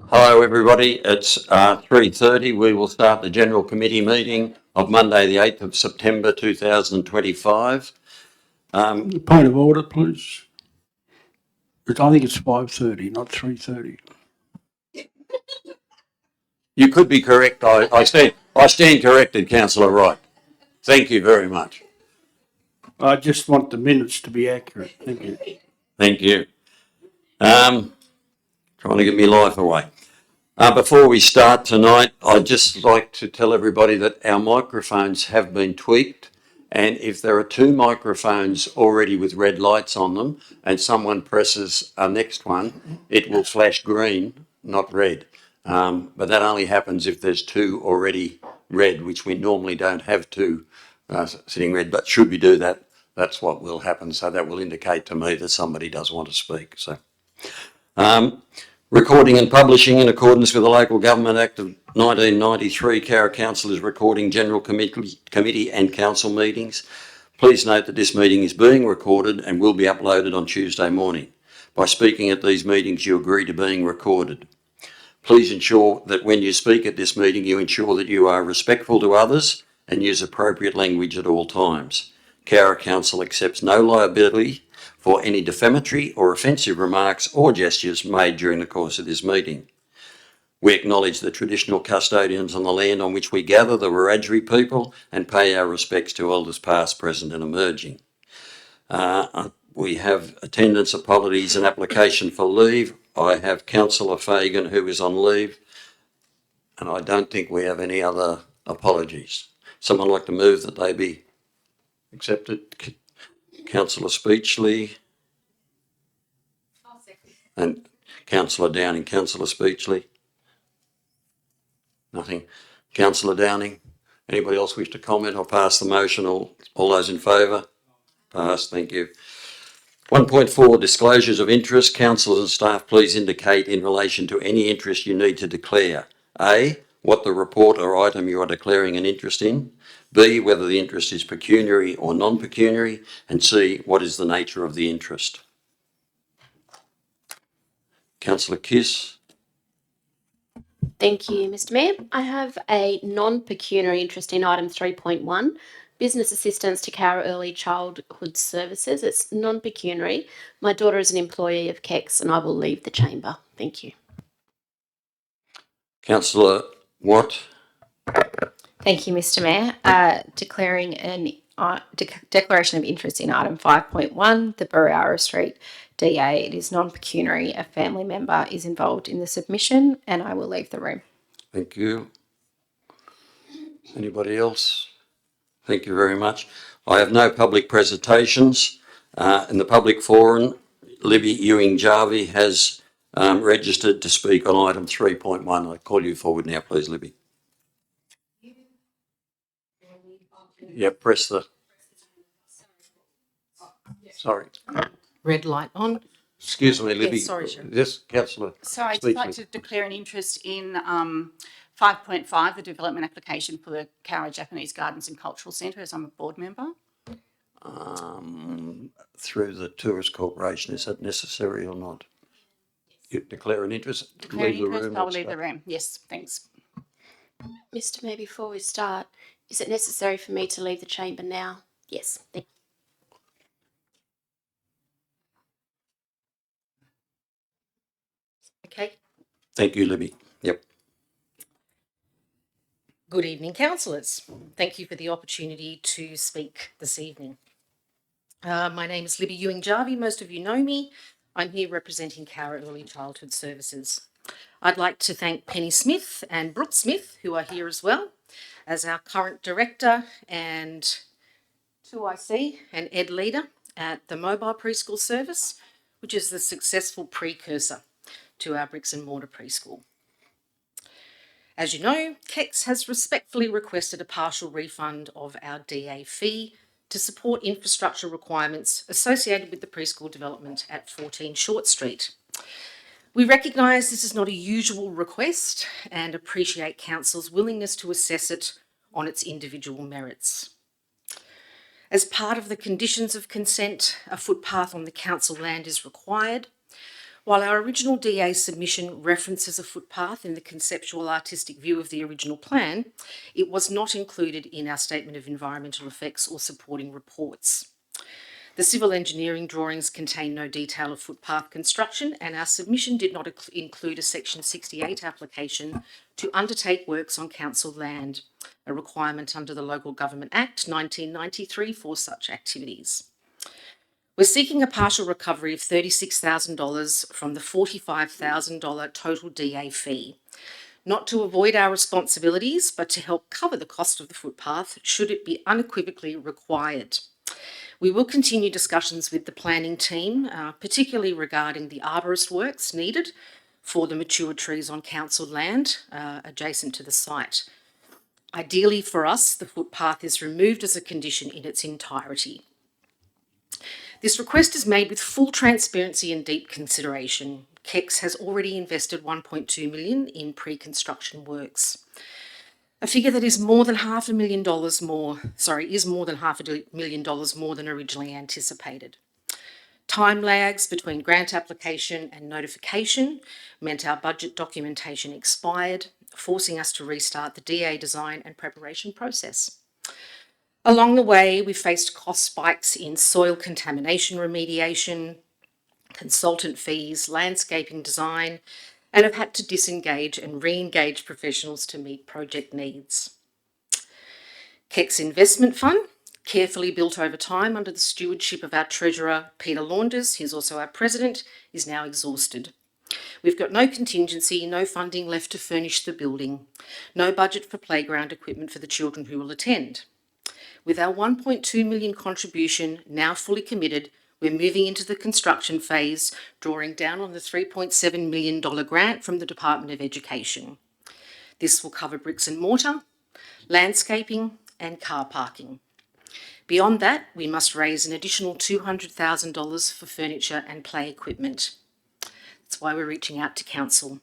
Hello everybody, it's 3:30. We will start the General Committee meeting of Monday the 8th of September 2025. Point of order, please. I think it's 5:30, not 3:30. You could be correct. I stand corrected, Councillor Wright. Thank you very much. I just want the minutes to be accurate. Thank you. Thank you. Trying to get my life away. Before we start tonight, I'd just like to tell everybody that our microphones have been tweaked, and if there are two microphones already with red lights on them and someone presses a next one, it will flash green, not red. But that only happens if there's two already red, which we normally don't have two sitting red. But should we do that, that's what will happen. So that will indicate to me that somebody does want to speak. So. Recording and publishing in accordance with the Local Government Act of 1993, Cowra Council is recording General Committee and Council meetings. Please note that this meeting is being recorded and will be uploaded on Tuesday morning. By speaking at these meetings, you agree to being recorded. Please ensure that when you speak at this meeting, you ensure that you are respectful to others and use appropriate language at all times. Cowra Council accepts no liability for any defamatory or offensive remarks or gestures made during the course of this meeting. We acknowledge the traditional custodians on the land on which we gather, the Wiradjuri people, and pay our respects to elders past, present and emerging. We have attendance apologies and application for leave. I have Councillor Fagan who is on leave, and I don't think we have any other apologies. Someone like to move that they be accepted? Councillor Speechley. And Councillor Downing. Councillor Speechley? Nothing. Councillor Downing? Anybody else wish to comment or pass the motion? All those in favour? Passed, thank you. 1.4 Disclosures of interest. Councillors and staff, please indicate in relation to any interest you need to declare. A, what the report or item you are declaring an interest in. B, whether the interest is pecuniary or non-pecuniary. And C, what is the nature of the interest. Councillor Kiss. Thank you, Mr. Mayor. I have a non-pecuniary interest in item 3.1, business assistance to Cowra Early Childhood Services. It's non-pecuniary. My daughter is an employee of KEX and I will leave the chamber. Thank you. Councillor Watt. Thank you, Mr. Mayor. Declaring an declaration of interest in item 5.1, the Burrara Street DA. It is non-pecuniary. A family member is involved in the submission and I will leave the room. Thank you. Anybody else? Thank you very much. I have no public presentations. In the public forum, Libby Ewing-Jarvie has registered to speak on item 3.1. I call you forward now, please, Libby. Yeah, press the... Sorry. Red light on. Excuse me, Libby. Yes, sorry, Sharon. Yes, Councillor. So I'd just like to declare an interest in 5.5, the development application for the Cowra Japanese Gardens and Cultural Centre, as I'm a board member. Through the Tourist Corporation, is that necessary or not? You declare an interest? Declare an interest, I will leave the room. Yes, thanks. Mr. Mayor, before we start, is it necessary for me to leave the chamber now? Yes, thank you. Okay. Thank you, Libby. Yep. Good evening, councillors. Thank you for the opportunity to speak this evening. My name is Libby Ewing-Jarvie. Most of you know me. I'm here representing Cowra Early Childhood Services. I'd like to thank Penny Smith and Brooke Smith, who are here as well, as our current director, and 2IC and Ed leader at the mobile preschool service, which is the successful precursor to our bricks and mortar preschool. As you know, KEX has respectfully requested a partial refund of our DA fee to support infrastructure requirements associated with the preschool development at 14 Short Street. We recognise this is not a usual request and appreciate Council's willingness to assess it on its individual merits. As part of the conditions of consent, a footpath on the council land is required. While our original DA submission references a footpath in the conceptual artistic view of the original plan, it was not included in our Statement of Environmental Effects or supporting reports. The civil engineering drawings contain no detail of footpath construction, and our submission did not include a Section 68 application to undertake works on council land, a requirement under the Local Government Act 1993 for such activities. We're seeking a partial recovery of $36,000 from the $45,000 total DA fee, not to avoid our responsibilities, but to help cover the cost of the footpath should it be unequivocally required. We will continue discussions with the planning team, particularly regarding the arborist works needed for the mature trees on council land adjacent to the site. Ideally for us, the footpath is removed as a condition in its entirety. This request is made with full transparency and deep consideration. KEX has already invested $1.2 million in pre-construction works. A figure that is more than $500,000 more than originally anticipated. Time lags between grant application and notification meant our budget documentation expired, forcing us to restart the DA design and preparation process. Along the way, we faced cost spikes in soil contamination remediation, consultant fees, landscaping design, and have had to disengage and re-engage professionals to meet project needs. KEX Investment Fund, carefully built over time under the stewardship of our Treasurer, Peter Launders, he's also our President, is now exhausted. We've got no contingency, no funding left to furnish the building, no budget for playground equipment for the children who will attend. With our $1.2 million contribution now fully committed, we're moving into the construction phase, drawing down on the $3.7 million grant from the Department of Education. This will cover bricks and mortar, landscaping, and car parking. Beyond that, we must raise an additional $200,000 for furniture and play equipment. That's why we're reaching out to Council.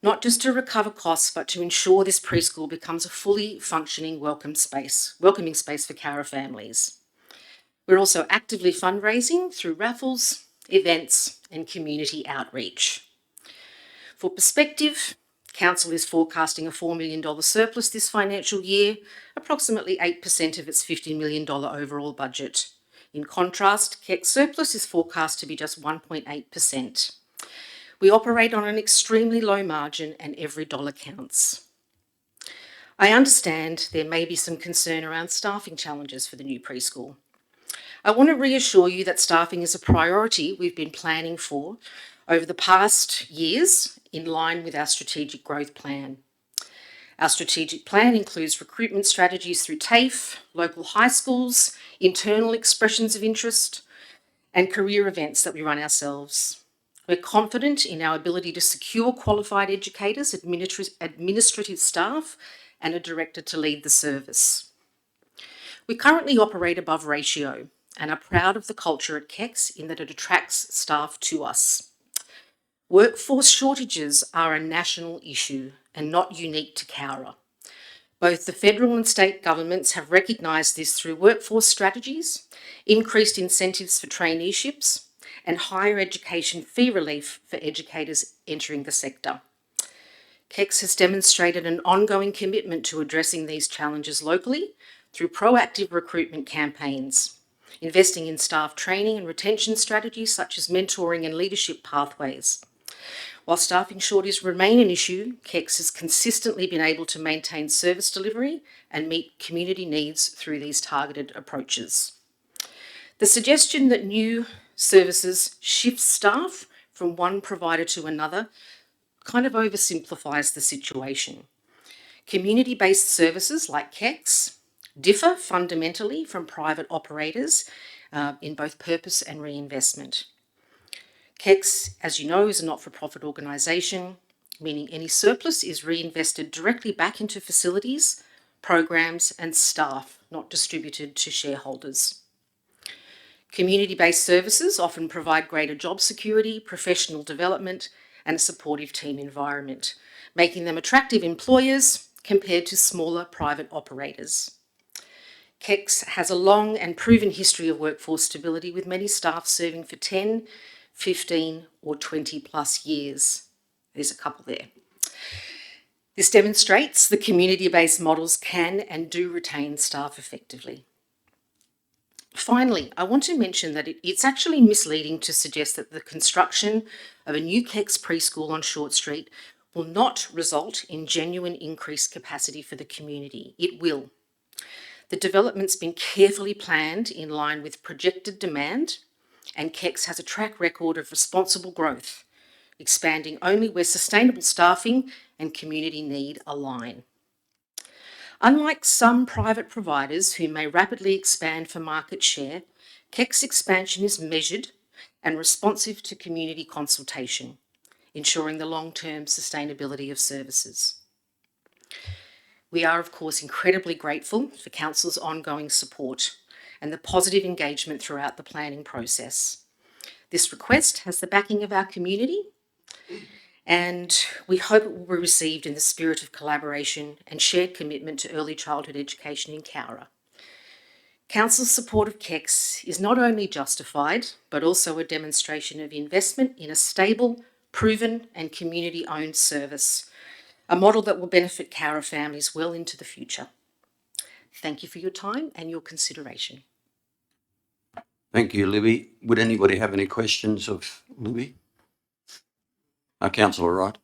Not just to recover costs, but to ensure this preschool becomes a fully functioning welcoming space for Cowra families. We're also actively fundraising through raffles, events, and community outreach. For perspective, Council is forecasting a $4 million surplus this financial year, approximately 8% of its $50 million overall budget. In contrast, KEX surplus is forecast to be just 1.8%. We operate on an extremely low margin and every dollar counts. I understand there may be some concern around staffing challenges for the new preschool. I want to reassure you that staffing is a priority we've been planning for over the past years in line with our strategic growth plan. Our strategic plan includes recruitment strategies through TAFE, local high schools, internal expressions of interest, and career events that we run ourselves. We're confident in our ability to secure qualified educators, administrative staff, and a director to lead the service. We currently operate above ratio and are proud of the culture at KEX in that it attracts staff to us. Workforce shortages are a national issue and not unique to Cowra. Both the federal and state governments have recognised this through workforce strategies, increased incentives for traineeships, and higher education fee relief for educators entering the sector. KEX has demonstrated an ongoing commitment to addressing these challenges locally through proactive recruitment campaigns, investing in staff training and retention strategies such as mentoring and leadership pathways. While staffing shortages remain an issue, KEX has consistently been able to maintain service delivery and meet community needs through these targeted approaches. The suggestion that new services shift staff from one provider to another kind of oversimplifies the situation. Community-based services like KEX differ fundamentally from private operators in both purpose and reinvestment. KEX, as you know, is a not-for-profit organisation, meaning any surplus is reinvested directly back into facilities, programs and staff, not distributed to shareholders. Community-based services often provide greater job security, professional development, and a supportive team environment, making them attractive employers compared to smaller private operators. KEX has a long and proven history of workforce stability, with many staff serving for 10, 15 or 20 plus years. There's a couple there. This demonstrates the community-based models can and do retain staff effectively. Finally, I want to mention that it's actually misleading to suggest that the construction of a new KEX preschool on Short Street will not result in genuine increased capacity for the community. It will. The development's been carefully planned in line with projected demand, and KEX has a track record of responsible growth, expanding only where sustainable staffing and community need align. Unlike some private providers who may rapidly expand for market share, KEX expansion is measured and responsive to community consultation, ensuring the long-term sustainability of services. We are, of course, incredibly grateful for Council's ongoing support and the positive engagement throughout the planning process. This request has the backing of our community, and we hope it will be received in the spirit of collaboration and shared commitment to early childhood education in Cowra. Council's support of KEX is not only justified, but also a demonstration of investment in a stable, proven and community-owned service, a model that will benefit Cowra families well into the future. Thank you for your time and your consideration. Thank you, Libby. Would anybody have any questions of Libby? Councillor Wright.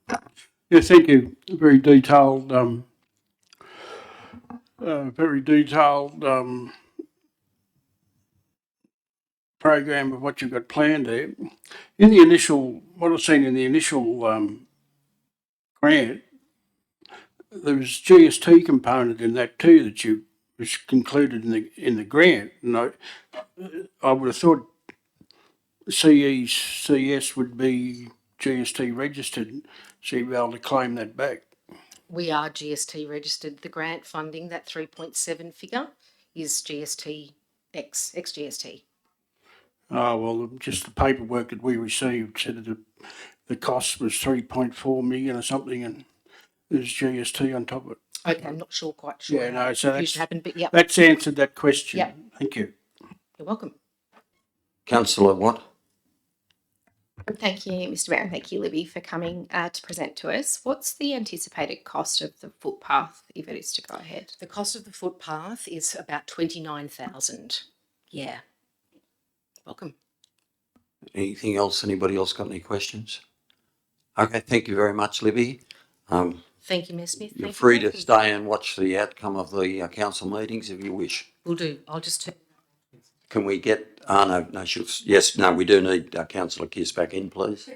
Yeah, thank you. Very detailed program of what you've got planned there. In the initial, what I've seen in the initial grant, there was GST component in that too that you was included in the grant, and I would have thought CECS would be GST registered, so you'd be able to claim that back. We are GST registered. The grant funding, that 3.7 figure, is GST ex-GST. Oh, well, just the paperwork that we received said that the cost was 3.4 million or something, and there's GST on top of it. Okay, I'm not quite sure. Yeah, no, so Confusion happened, but yeah, that's answered that question. Yep. Thank you. you're welcome. Councillor Watt. Thank you, Mr. Mayor, and thank you, Libby, for coming to present to us. What's the anticipated cost of the footpath if it is to go ahead? The cost of the footpath is about 29,000. Yeah. Welcome. Anything else? Anybody else got any questions? Okay, thank you very much, Libby. Thank you, Ms. Smith. You're Thank free you. to stay and watch the outcome of the council meetings if you wish. Will do. I'll just turn. Can we get, we do need Councillor Kiss back in, please.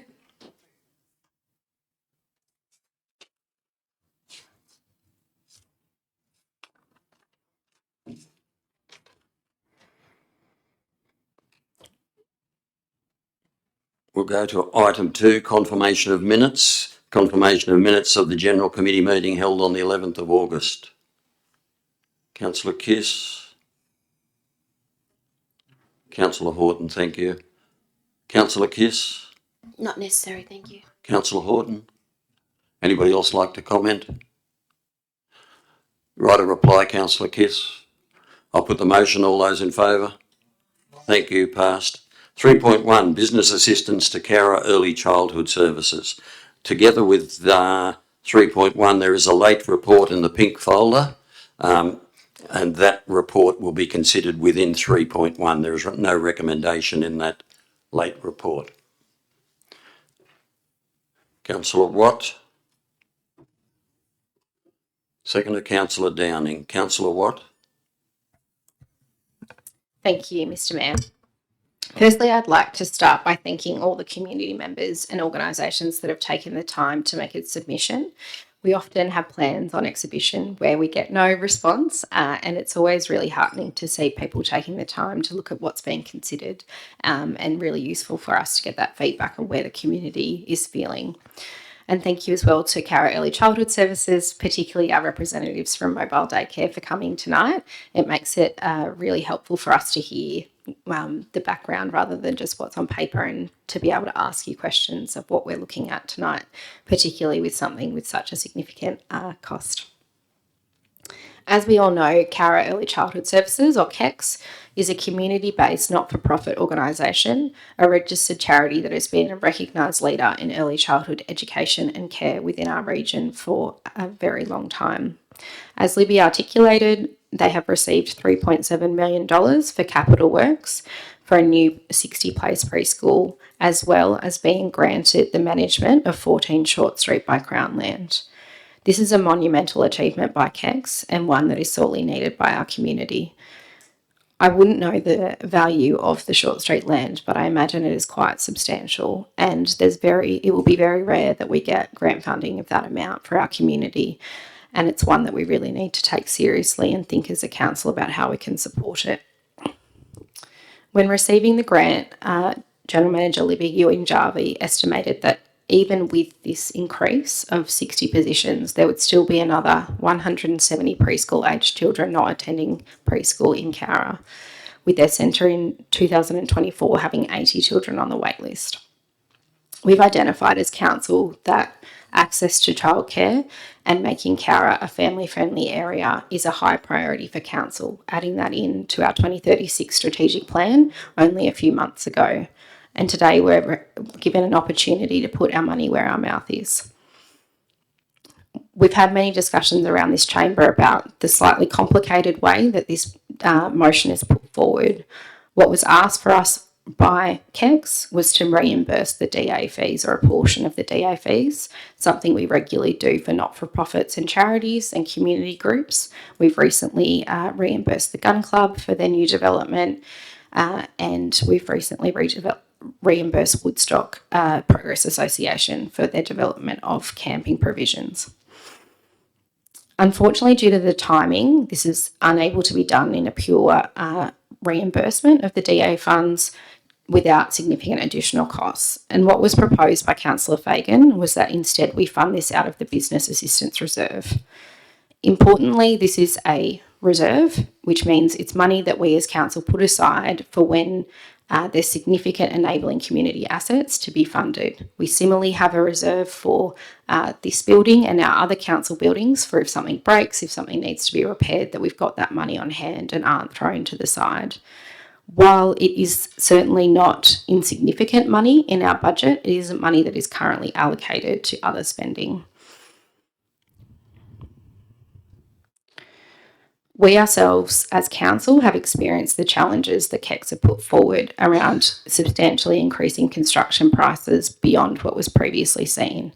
We'll go to item 2, confirmation of minutes. Confirmation of minutes of the General Committee meeting held on the 11th of August. Councillor Kiss. Councillor Horton, thank you. Councillor Kiss. Not necessary, thank you. Councillor Horton. Anybody else like to comment? Right a reply, Councillor Kiss. I'll put the motion. All those in favour? Thank you. Passed. 3.1, business assistance to Cowra Early Childhood Services. Together with 3.1, there is a late report in the pink folder, and that report will be considered within 3.1. There is no recommendation in that late report. Councillor Watt. Second to Councillor Downing. Councillor Watt. Thank you, Mr. Mayor. Firstly, I'd like to start by thanking all the community members and organisations that have taken the time to make a submission. We often have plans on exhibition where we get no response, and it's always really heartening to see people taking the time to look at what's being considered, and really useful for us to get that feedback on where the community is feeling. And thank you as well to Cowra Early Childhood Services, particularly our representatives from Mobile Daycare, for coming tonight. It makes it really helpful for us to hear the background rather than just what's on paper, and to be able to ask you questions of what we're looking at tonight, particularly with something with such a significant cost. As we all know, Cowra Early Childhood Services, or KEX, is a community-based not-for-profit organisation, a registered charity that has been a recognised leader in early childhood education and care within our region for a very long time. As Libby articulated, they have received $3.7 million for capital works for a new 60-place preschool, as well as being granted the management of 14 Short Street by Crown land. This is a monumental achievement by KEX and one that is sorely needed by our community. I wouldn't know the value of the Short Street land, but I imagine it is quite substantial, and it will be very rare that we get grant funding of that amount for our community, and it's one that we really need to take seriously and think as a council about how we can support it. When receiving the grant, General Manager Libby Ewing-Jarvie estimated that even with this increase of 60 positions, there would still be another 170 preschool-aged children not attending preschool in Cowra, with their centre in 2024 having 80 children on the waitlist. We've identified as council that access to childcare and making Cowra a family-friendly area is a high priority for council, adding that in to our 2036 strategic plan only a few months ago. And today we're given an opportunity to put our money where our mouth is. We've had many discussions around this chamber about the slightly complicated way that this motion is put forward. What was asked for us by KEX was to reimburse the DA fees or a portion of the DA fees, something we regularly do for not-for-profits and charities and community groups. We've recently reimbursed the Gun Club for their new development, and we've recently reimbursed Woodstock Progress Association for their development of camping provisions. Unfortunately, due to the timing, this is unable to be done in a pure reimbursement of the DA funds without significant additional costs. And what was proposed by Councillor Fagan was that instead we fund this out of the Business Assistance Reserve. Importantly, this is a reserve, which means it's money that we as council put aside for when there's significant enabling community assets to be funded. We similarly have a reserve for this building and our other council buildings for if something breaks, if something needs to be repaired, that we've got that money on hand and aren't thrown to the side. While it is certainly not insignificant money in our budget, it isn't money that is currently allocated to other spending. We ourselves as council have experienced the challenges that KEX have put forward around substantially increasing construction prices beyond what was previously seen.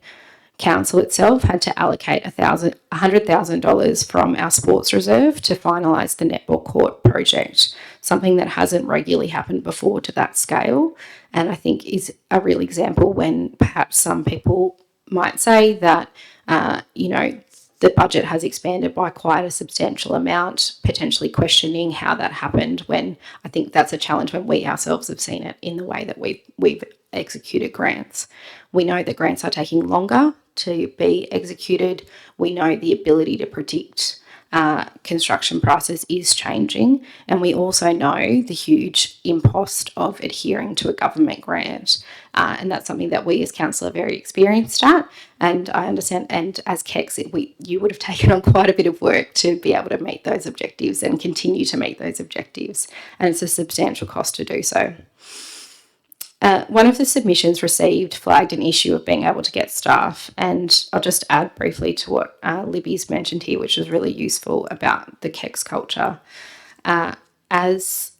Council itself had to allocate $100,000 from our sports reserve to finalise the netball court project, something that hasn't regularly happened before to that scale, and I think is a real example when perhaps some people might say that, the budget has expanded by quite a substantial amount, potentially questioning how that happened, when I think that's a challenge when we ourselves have seen it in the way that we've executed grants. We know that grants are taking longer to be executed. We know the ability to predict construction prices is changing, and we also know the huge impost of adhering to a government grant, and that's something that we as council are very experienced at, and I understand, and as KEX, you would have taken on quite a bit of work to be able to meet those objectives and continue to meet those objectives, and it's a substantial cost to do so. One of the submissions received flagged an issue of being able to get staff, and I'll just add briefly to what Libby's mentioned here, which is really useful about the KEX culture. As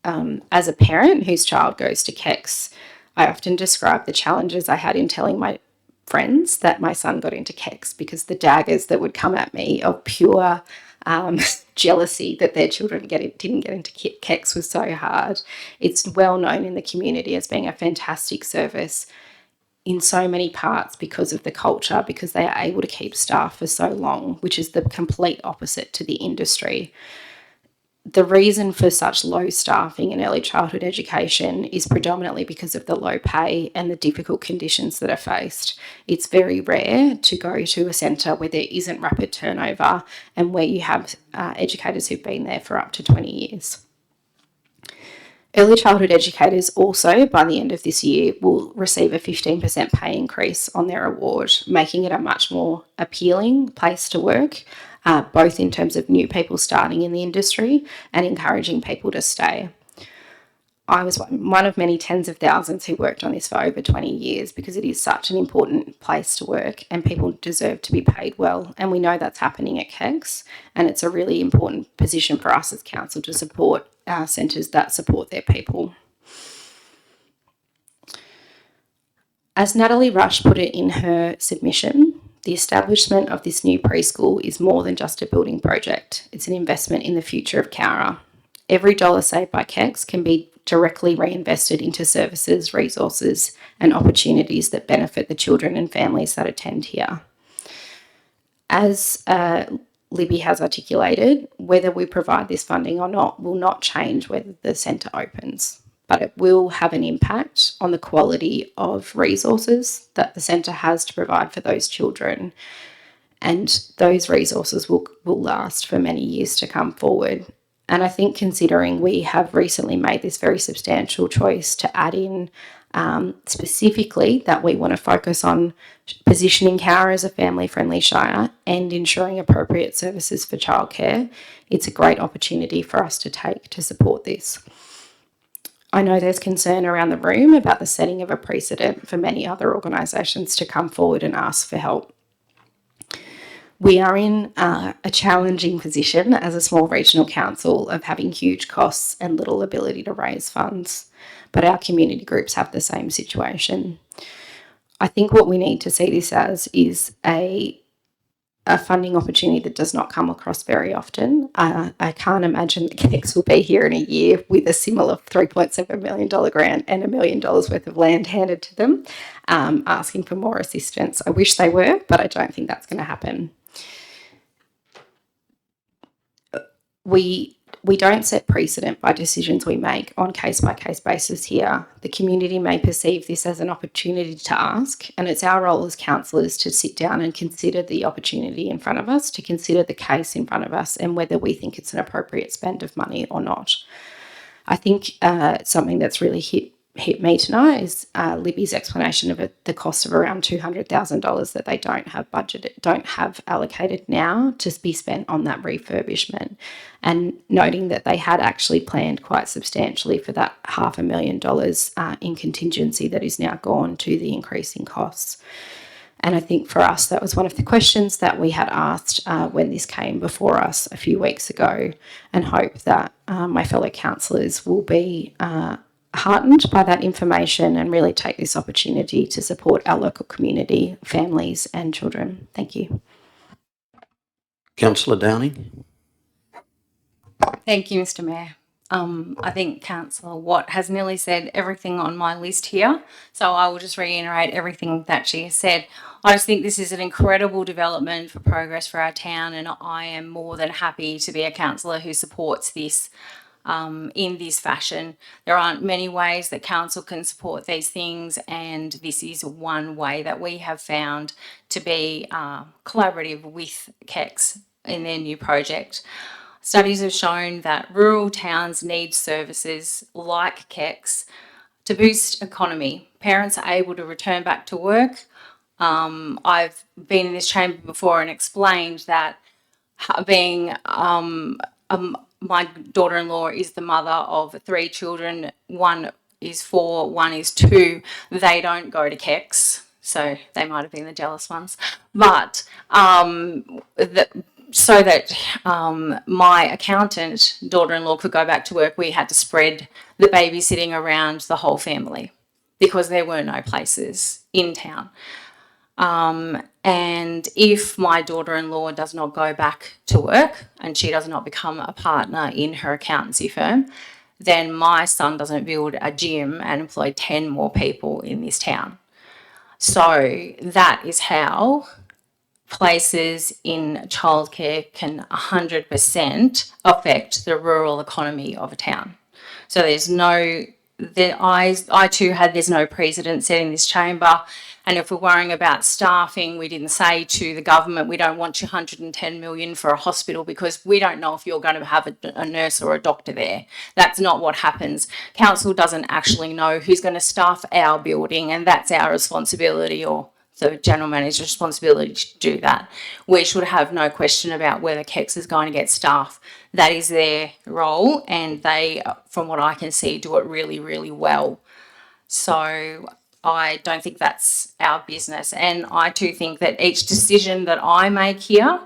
a parent whose child goes to KEX, I often describe the challenges I had in telling my friends that my son got into KEX, because the daggers that would come at me of pure jealousy that their children didn't get into KEX was so hard. It's well known in the community as being a fantastic service in so many parts because of the culture, because they are able to keep staff for so long, which is the complete opposite to the industry. The reason for such low staffing in early childhood education is predominantly because of the low pay and the difficult conditions that are faced. It's very rare to go to a centre where there isn't rapid turnover and where you have educators who've been there for up to 20 years. Early childhood educators also, by the end of this year, will receive a 15% pay increase on their award, making it a much more appealing place to work, both in terms of new people starting in the industry and encouraging people to stay. I was one of many tens of thousands who worked on this for over 20 years because it is such an important place to work and people deserve to be paid well. And we know that's happening at KEGS, and it's a really important position for us as council to support our centres that support their people. As Natalie Rush put it in her submission, the establishment of this new preschool is more than just a building project. It's an investment in the future of Cowra. Every dollar saved by KEGS can be directly reinvested into services, resources, and opportunities that benefit the children and families that attend here. As Libby has articulated, whether we provide this funding or not will not change whether the centre opens, but it will have an impact on the quality of resources that the centre has to provide for those children. And those resources will last for many years to come forward. And I think considering we have recently made this very substantial choice to add in specifically that we want to focus on positioning Cowra as a family-friendly shire and ensuring appropriate services for childcare, it's a great opportunity for us to take to support this. I know there's concern around the room about the setting of a precedent for many other organisations to come forward and ask for help. We are in a challenging position as a small regional council of having huge costs and little ability to raise funds, but our community groups have the same situation. I think what we need to see this as is a funding opportunity that does not come across very often. I can't imagine that KEGS will be here in a year with a similar $3.7 million grant and $1 million worth of land handed to them, asking for more assistance. I wish they were, but I don't think that's going to happen. We don't set precedent by decisions we make on case-by-case basis here. The community may perceive this as an opportunity to ask, and it's our role as councillors to sit down and consider the opportunity in front of us, to consider the case in front of us and whether we think it's an appropriate spend of money or not. I think something that's really hit me tonight is Libby's explanation of the cost of around $200,000 that they don't have allocated now to be spent on that refurbishment, and noting that they had actually planned quite substantially for that $500,000 in contingency that is now gone to the increase in costs. And I think for us, that was one of the questions that we had asked when this came before us a few weeks ago, and hope that my fellow councillors will be heartened by that information and really take this opportunity to support our local community, families and children. Thank you. Councillor Downing. Thank you, Mr. Mayor. I think Councillor Watt has nearly said everything on my list here, so I will just reiterate everything that she has said. I just think this is an incredible development for progress for our town, and I am more than happy to be a councillor who supports this in this fashion. There aren't many ways that council can support these things, and this is one way that we have found to be collaborative with KEGS in their new project. Studies have shown that rural towns need services like KEGS to boost economy. Parents are able to return back to work. I've been in this chamber before and explained that being my daughter-in-law is the mother of 3 children. One is 4, one is 2. They don't go to KEGS, so they might have been the jealous ones. But so that my accountant daughter-in-law could go back to work, we had to spread the babysitting around the whole family because there were no places in town. And if my daughter-in-law does not go back to work and she does not become a partner in her accountancy firm, then my son doesn't build a gym and employ 10 more people in this town. So that is how places in childcare can 100% affect the rural economy of a town. So there's no, I too had there's no precedent set in this chamber. And if we're worrying about staffing, we didn't say to the government, we don't want you 110 million for a hospital because we don't know if you're going to have a nurse or a doctor there. That's not what happens. Council doesn't actually know who's going to staff our building, and that's our responsibility, or the general manager's responsibility to do that. We should have no question about whether KEX is going to get staff. That is their role, and they, from what I can see, do it really, really well. So I don't think that's our business. And I too think that each decision that I make here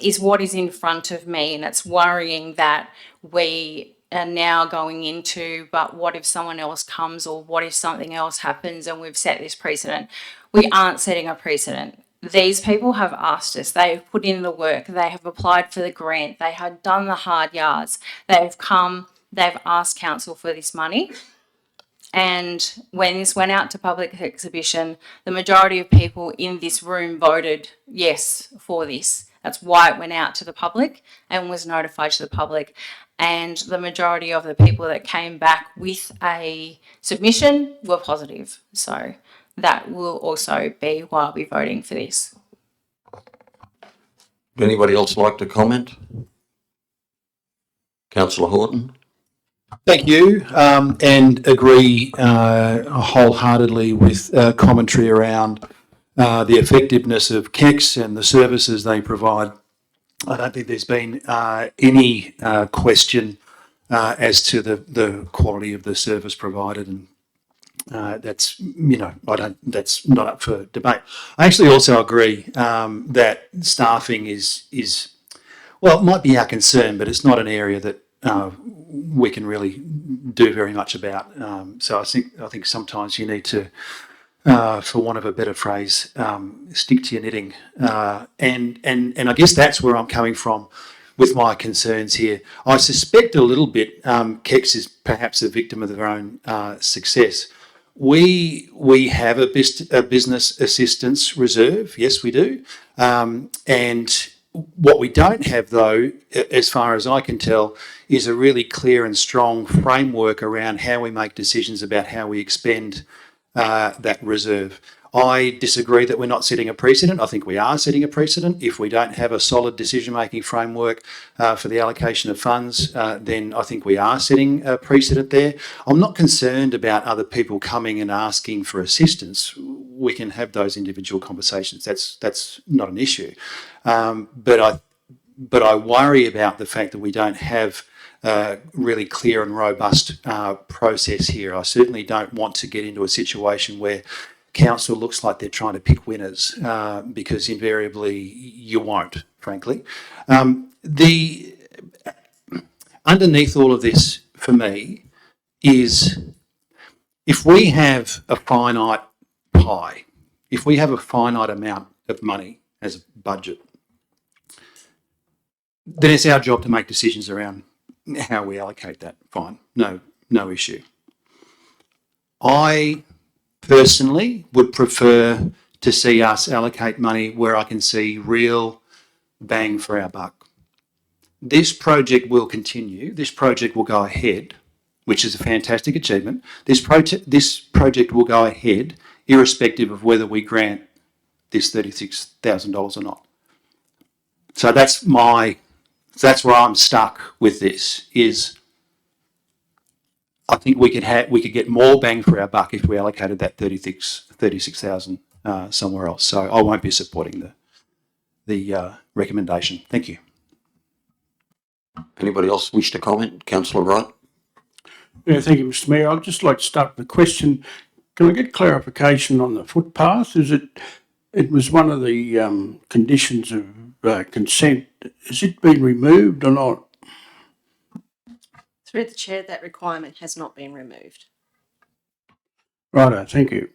is what is in front of me. And it's worrying that we are now going into, but what if someone else comes, or what if something else happens and we've set this precedent? We aren't setting a precedent. These people have asked us, they've put in the work, they have applied for the grant, they have done the hard yards, they've come, they've asked council for this money. And when this went out to public exhibition, the majority of people in this room voted yes for this. That's why it went out to the public and was notified to the public. And the majority of the people that came back with a submission were positive. So that will also be why I'll be voting for this. Would anybody else like to comment? Councillor Horton? Thank you, and agree wholeheartedly with commentary around the effectiveness of KEX and the services they provide. I don't think there's been any question as to the quality of the service provided, and that's that's not up for debate. I actually also agree that staffing is well, it might be our concern, but it's not an area that we can really do very much about. So I think sometimes you need to, for want of a better phrase, stick to your knitting. And I guess that's where I'm coming from with my concerns here. I suspect a little bit KEX is perhaps a victim of their own success. We have a business assistance reserve. Yes, we do. And what we don't have, though, as far as I can tell, is a really clear and strong framework around how we make decisions about how we expend that reserve. I disagree that we're not setting a precedent. I think we are setting a precedent. If we don't have a solid decision-making framework for the allocation of funds, then I think we are setting a precedent there. I'm not concerned about other people coming and asking for assistance. We can have those individual conversations. That's not an issue. But I worry about the fact that we don't have a really clear and robust process here. I certainly don't want to get into a situation where council looks like they're trying to pick winners, because invariably you won't, frankly. Underneath all of this, for me, is if we have a finite pie, if we have a finite amount of money as a budget, then it's our job to make decisions around how we allocate that. Fine, no issue. I personally would prefer to see us allocate money where I can see real bang for our buck. This project will continue. This project will go ahead, which is a fantastic achievement. This project will go ahead irrespective of whether we grant this $36,000 or not. So that's where I'm stuck with this. Is I think we could get more bang for our buck if we allocated that 36,000 somewhere else. So I won't be supporting the recommendation. Thank you. Anybody else wish to comment? Councillor Wright? Yeah, thank you, Mr. Mayor. I'd just like to start with a question. Can I get clarification on the footpath? It was one of the conditions of consent. Has it been removed or not? Through the chair, that requirement has not been removed. Righto, thank you.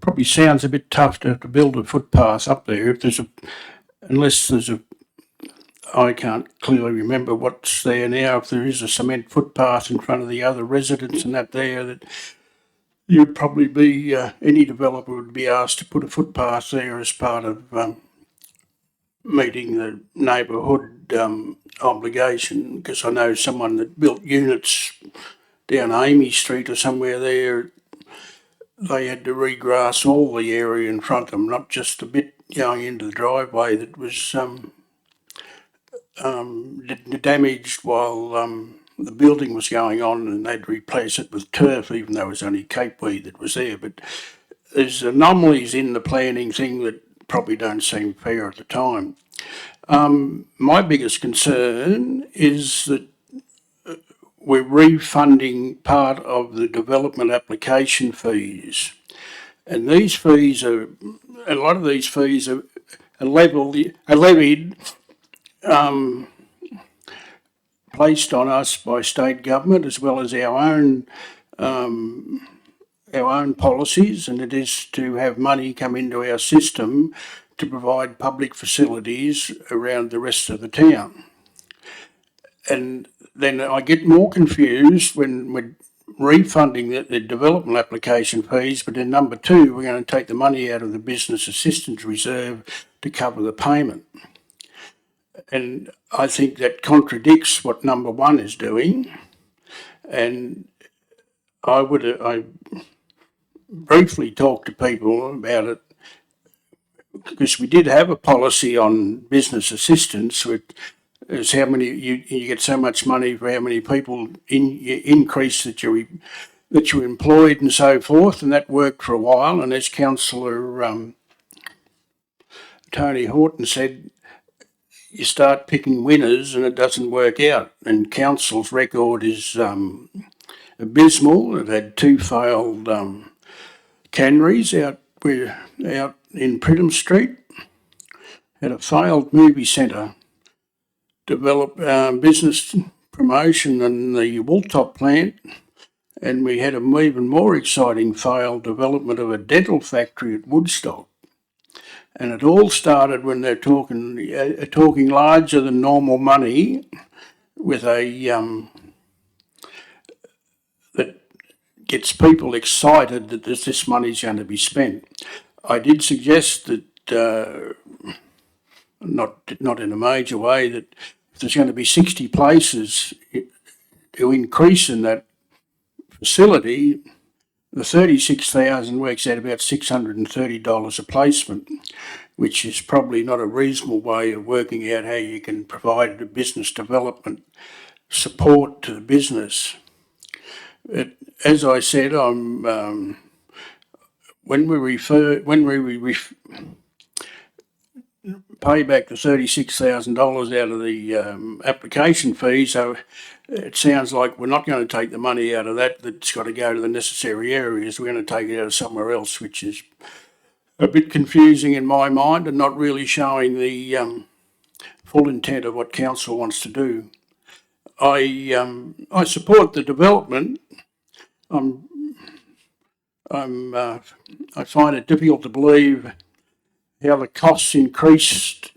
Probably sounds a bit tough to have to build a footpath up there I can't clearly remember what's there now. If there is a cement footpath in front of the other residents and that there, that you'd probably be, any developer would be asked to put a footpath there as part of meeting the neighbourhood obligation, because I know someone that built units down Amy Street or somewhere there. They had to regrass all the area in front of them, not just a bit going into the driveway that was damaged while the building was going on and they'd replace it with turf, even though it was only capeweed that was there. But there's anomalies in the planning thing that probably don't seem fair at the time. My biggest concern is that we're refunding part of the development application fees. And these fees are, a lot of these fees are levied, placed on us by state government as well as our own policies, and it is to have money come into our system to provide public facilities around the rest of the town. And then I get more confused when we're refunding the development application fees, but in number two, we're going to take the money out of the business assistance reserve to cover the payment. And I think that contradicts what number one is doing. And I briefly talked to people about it because we did have a policy on business assistance, which is how many you get so much money for how many people increase that you employed and so forth, and that worked for a while. And as Councillor Tony Horton said, you start picking winners and it doesn't work out. And council's record is abysmal. It had two failed canneries out in Pridham Street. Had a failed movie centre, develop business promotion in the Wooltop plant, and we had an even more exciting failed development of a dental factory at Woodstock. And it all started when they're talking larger than normal money with a that gets people excited that this money's going to be spent. I did suggest that, not in a major way, that if there's going to be 60 places to increase in that facility, the 36,000 works out about $630 a placement, which is probably not a reasonable way of working out how you can provide the business development support to the business. As I said, when we pay back the $36,000 out of the application fee, so it sounds like we're not going to take the money out of that's got to go to the necessary areas. We're going to take it out of somewhere else, which is a bit confusing in my mind and not really showing the full intent of what council wants to do. I support the development. I find it difficult to believe how the costs increased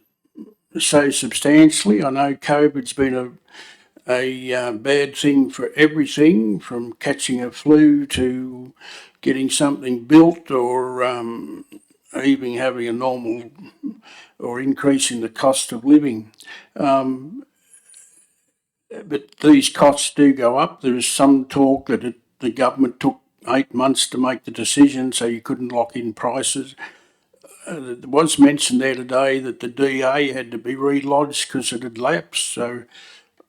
so substantially. I know COVID's been a bad thing for everything, from catching a flu to getting something built, or even having a normal or increasing the cost of living. But these costs do go up. There is some talk that the government took 8 months to make the decision, so you couldn't lock in prices. It was mentioned there today that the DA had to be relodged because it had lapsed. So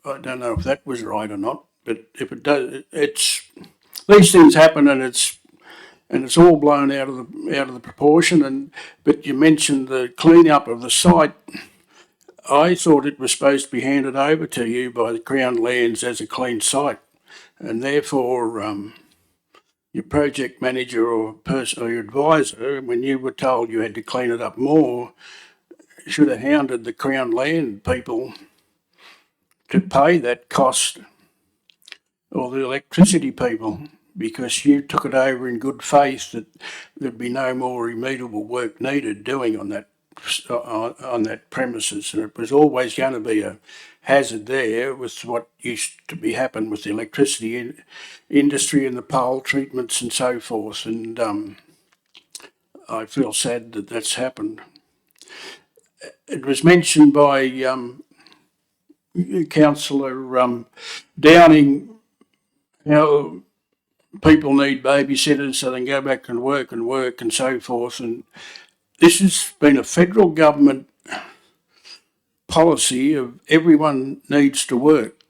I don't know if that was right or not. But if it does, these things happen, and it's all blown out of the proportion. But you mentioned the clean up of the site. I thought it was supposed to be handed over to you by the Crown Lands as a clean site, and therefore your project manager or your advisor, when you were told you had to clean it up more, should have hounded the Crown Land people to pay that cost, or the electricity people, because you took it over in good faith that there'd be no more remedial work needed doing on that premises, and it was always going to be a hazard there with what used to be happen with the electricity industry and the pole treatments and so forth. And I feel sad that that's happened. It was mentioned by Councillor Downing how people need babysitters so they can go back and work and so forth. And this has been a federal government policy of everyone needs to work.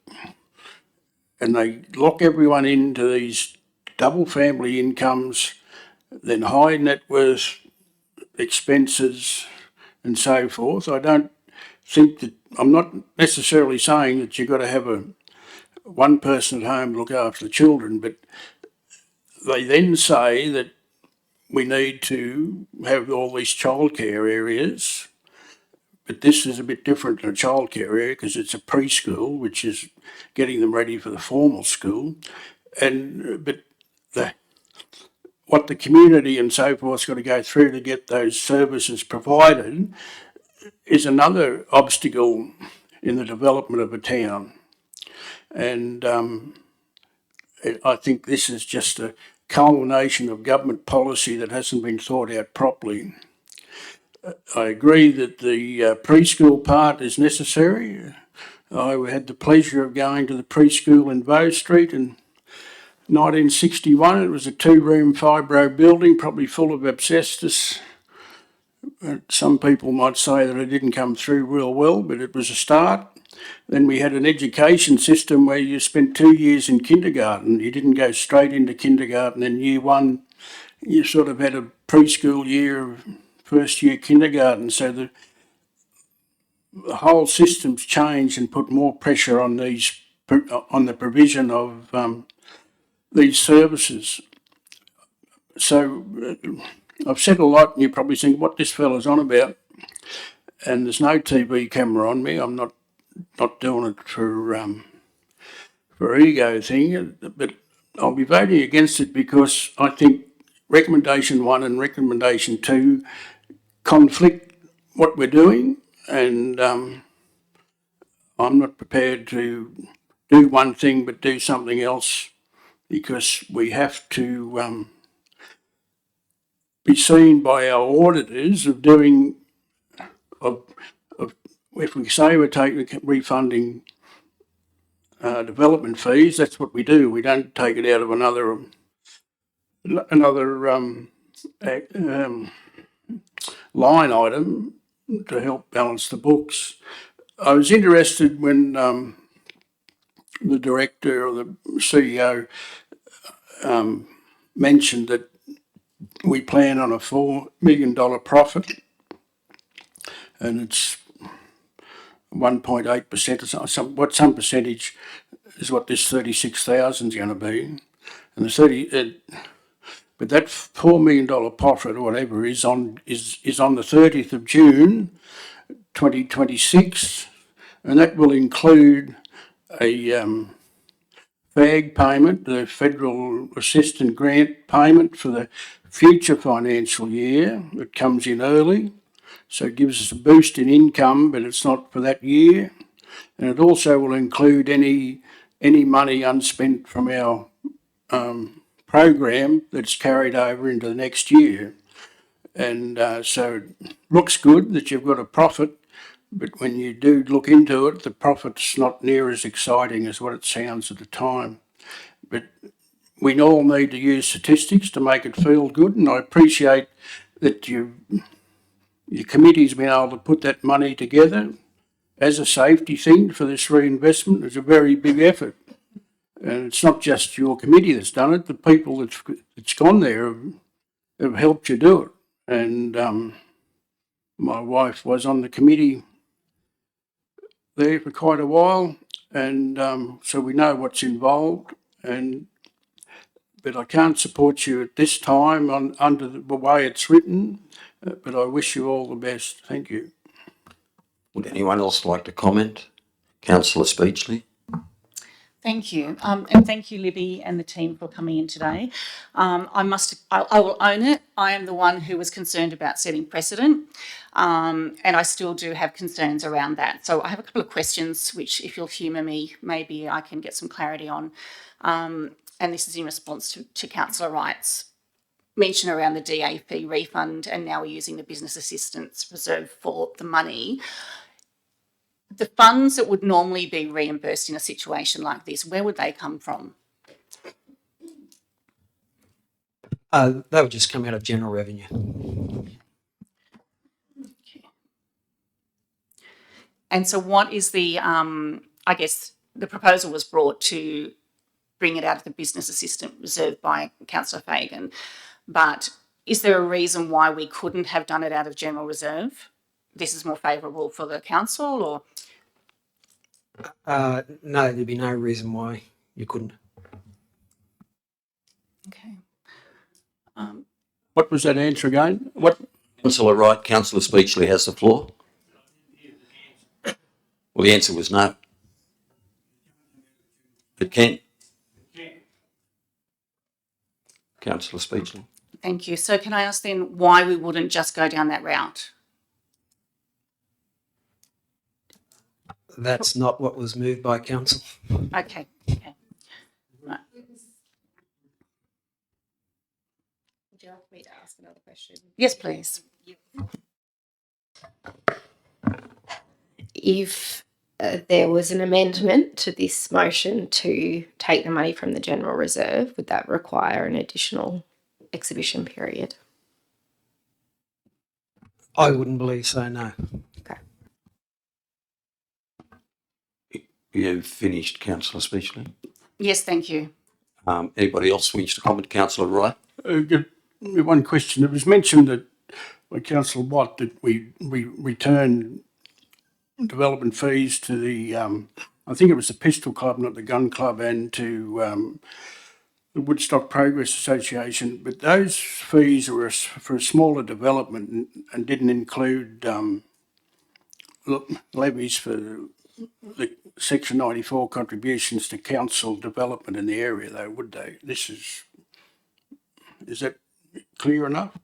and they lock everyone into these double family incomes, then high net worth expenses and so forth. I don't think that, I'm not necessarily saying that you've got to have one person at home look after the children, but they then say that we need to have all these childcare areas. But this is a bit different than a childcare area because it's a preschool, which is getting them ready for the formal school. But what the community and so forth's got to go through to get those services provided is another obstacle in the development of a town. And I think this is just a culmination of government policy that hasn't been thought out properly. I agree that the preschool part is necessary. I had the pleasure of going to the preschool in Bow Street in 1961. It was a 2-room fibro building, probably full of asbestos. Some people might say that it didn't come through real well, but it was a start. Then we had an education system where you spent 2 years in kindergarten. You didn't go straight into kindergarten. Then year one, you sort of had a preschool year, first year kindergarten. So the whole system's changed and put more pressure on the provision of these services. So I've said a lot, and you probably think what this fella's on about. And there's no TV camera on me. I'm not doing it for ego thing, but I'll be voting against it because I think recommendation 1 and recommendation 2 conflict what we're doing, and I'm not prepared to do one thing but do something else because we have to be seen by our auditors of doing of if we say we're refunding development fees, that's what we do. We don't take it out of another line item to help balance the books. I was interested when the director or the CEO mentioned that we plan on a $4 million profit, and it's 1.8% or some percentage is what this 36,000 is going to be, and but that $4 million profit or whatever is on the 30th of June 2026, and that will include a FAG payment, the Federal Assistance Grant payment for the future financial year that comes in early. So it gives us a boost in income, but it's not for that year. And it also will include any money unspent from our program that's carried over into the next year. And so it looks good that you've got a profit, but when you do look into it, the profit's not near as exciting as what it sounds at the time. But we all need to use statistics to make it feel good, and I appreciate that your committee's been able to put that money together as a safety thing for this reinvestment. It's a very big effort. And it's not just your committee that's done it, the people that's gone there have helped you do it. And my wife was on the committee there for quite a while, and so we know what's involved. But I can't support you at this time under the way it's written, but I wish you all the best. Thank you. Would anyone else like to comment? Councillor Speechley. Thank you. And thank you, Libby and the team for coming in today. I will own it. I am the one who was concerned about setting precedent, and I still do have concerns around that. So I have a couple of questions, which if you'll humour me, maybe I can get some clarity on. And this is in response to Councillor Wright's mention around the DA fee refund, and now we're using the business assistance reserve for the money. The funds that would normally be reimbursed in a situation like this, where would they come from? They would just come out of general revenue. Okay. And so what is the, I guess the proposal was brought to bring it out of the business assistant reserve by Councillor Fagan. But is there a reason why we couldn't have done it out of general reserve? This is more favourable for the council, or? No, there'd be no reason why you couldn't. Okay. What was that answer again? What? Councillor Wright, Councillor Speechley has the floor. Well, the answer was no. It can. Councillor Speechley. Thank you. So can I ask then why we wouldn't just go down that route? That's not what was moved by council. Okay. Okay. Right. Would you like me to ask another question? Yes, please. If there was an amendment to this motion to take the money from the general reserve, would that require an additional exhibition period? I wouldn't believe so, no. Okay. You've finished, Councillor Speechley. Yes, thank you. Anybody else wish to comment? Councillor Wright. One question. It was mentioned that by Councillor Watt that we return development fees to the, I think it was the Pistol Club, not the Gun Club, and to the Woodstock Progress Association, but those fees were for a smaller development and didn't include levies for the Section 94 contributions to council development in the area, though, would they? Is that clear enough?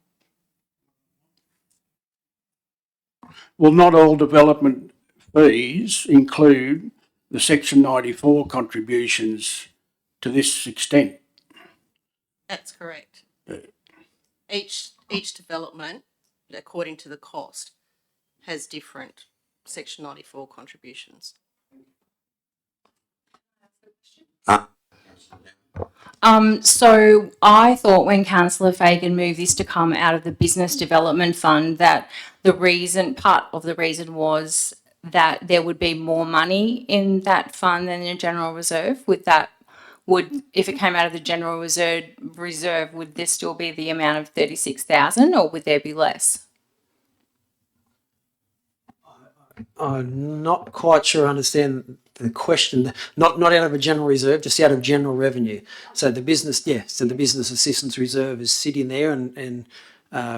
Well, not all development fees include the Section 94 contributions to this extent. That's correct. Each development, according to the cost, has different Section 94 contributions. So I thought when Councillor Fagan moved this to come out of the Business Development Fund that part of the reason was that there would be more money in that fund than the General Reserve. If it came out of the General Reserve, would there still be the amount of 36,000 or would there be less? I'm not quite sure I understand the question. Not out of a general reserve, just out of general revenue. So the business assistance reserve is sitting there and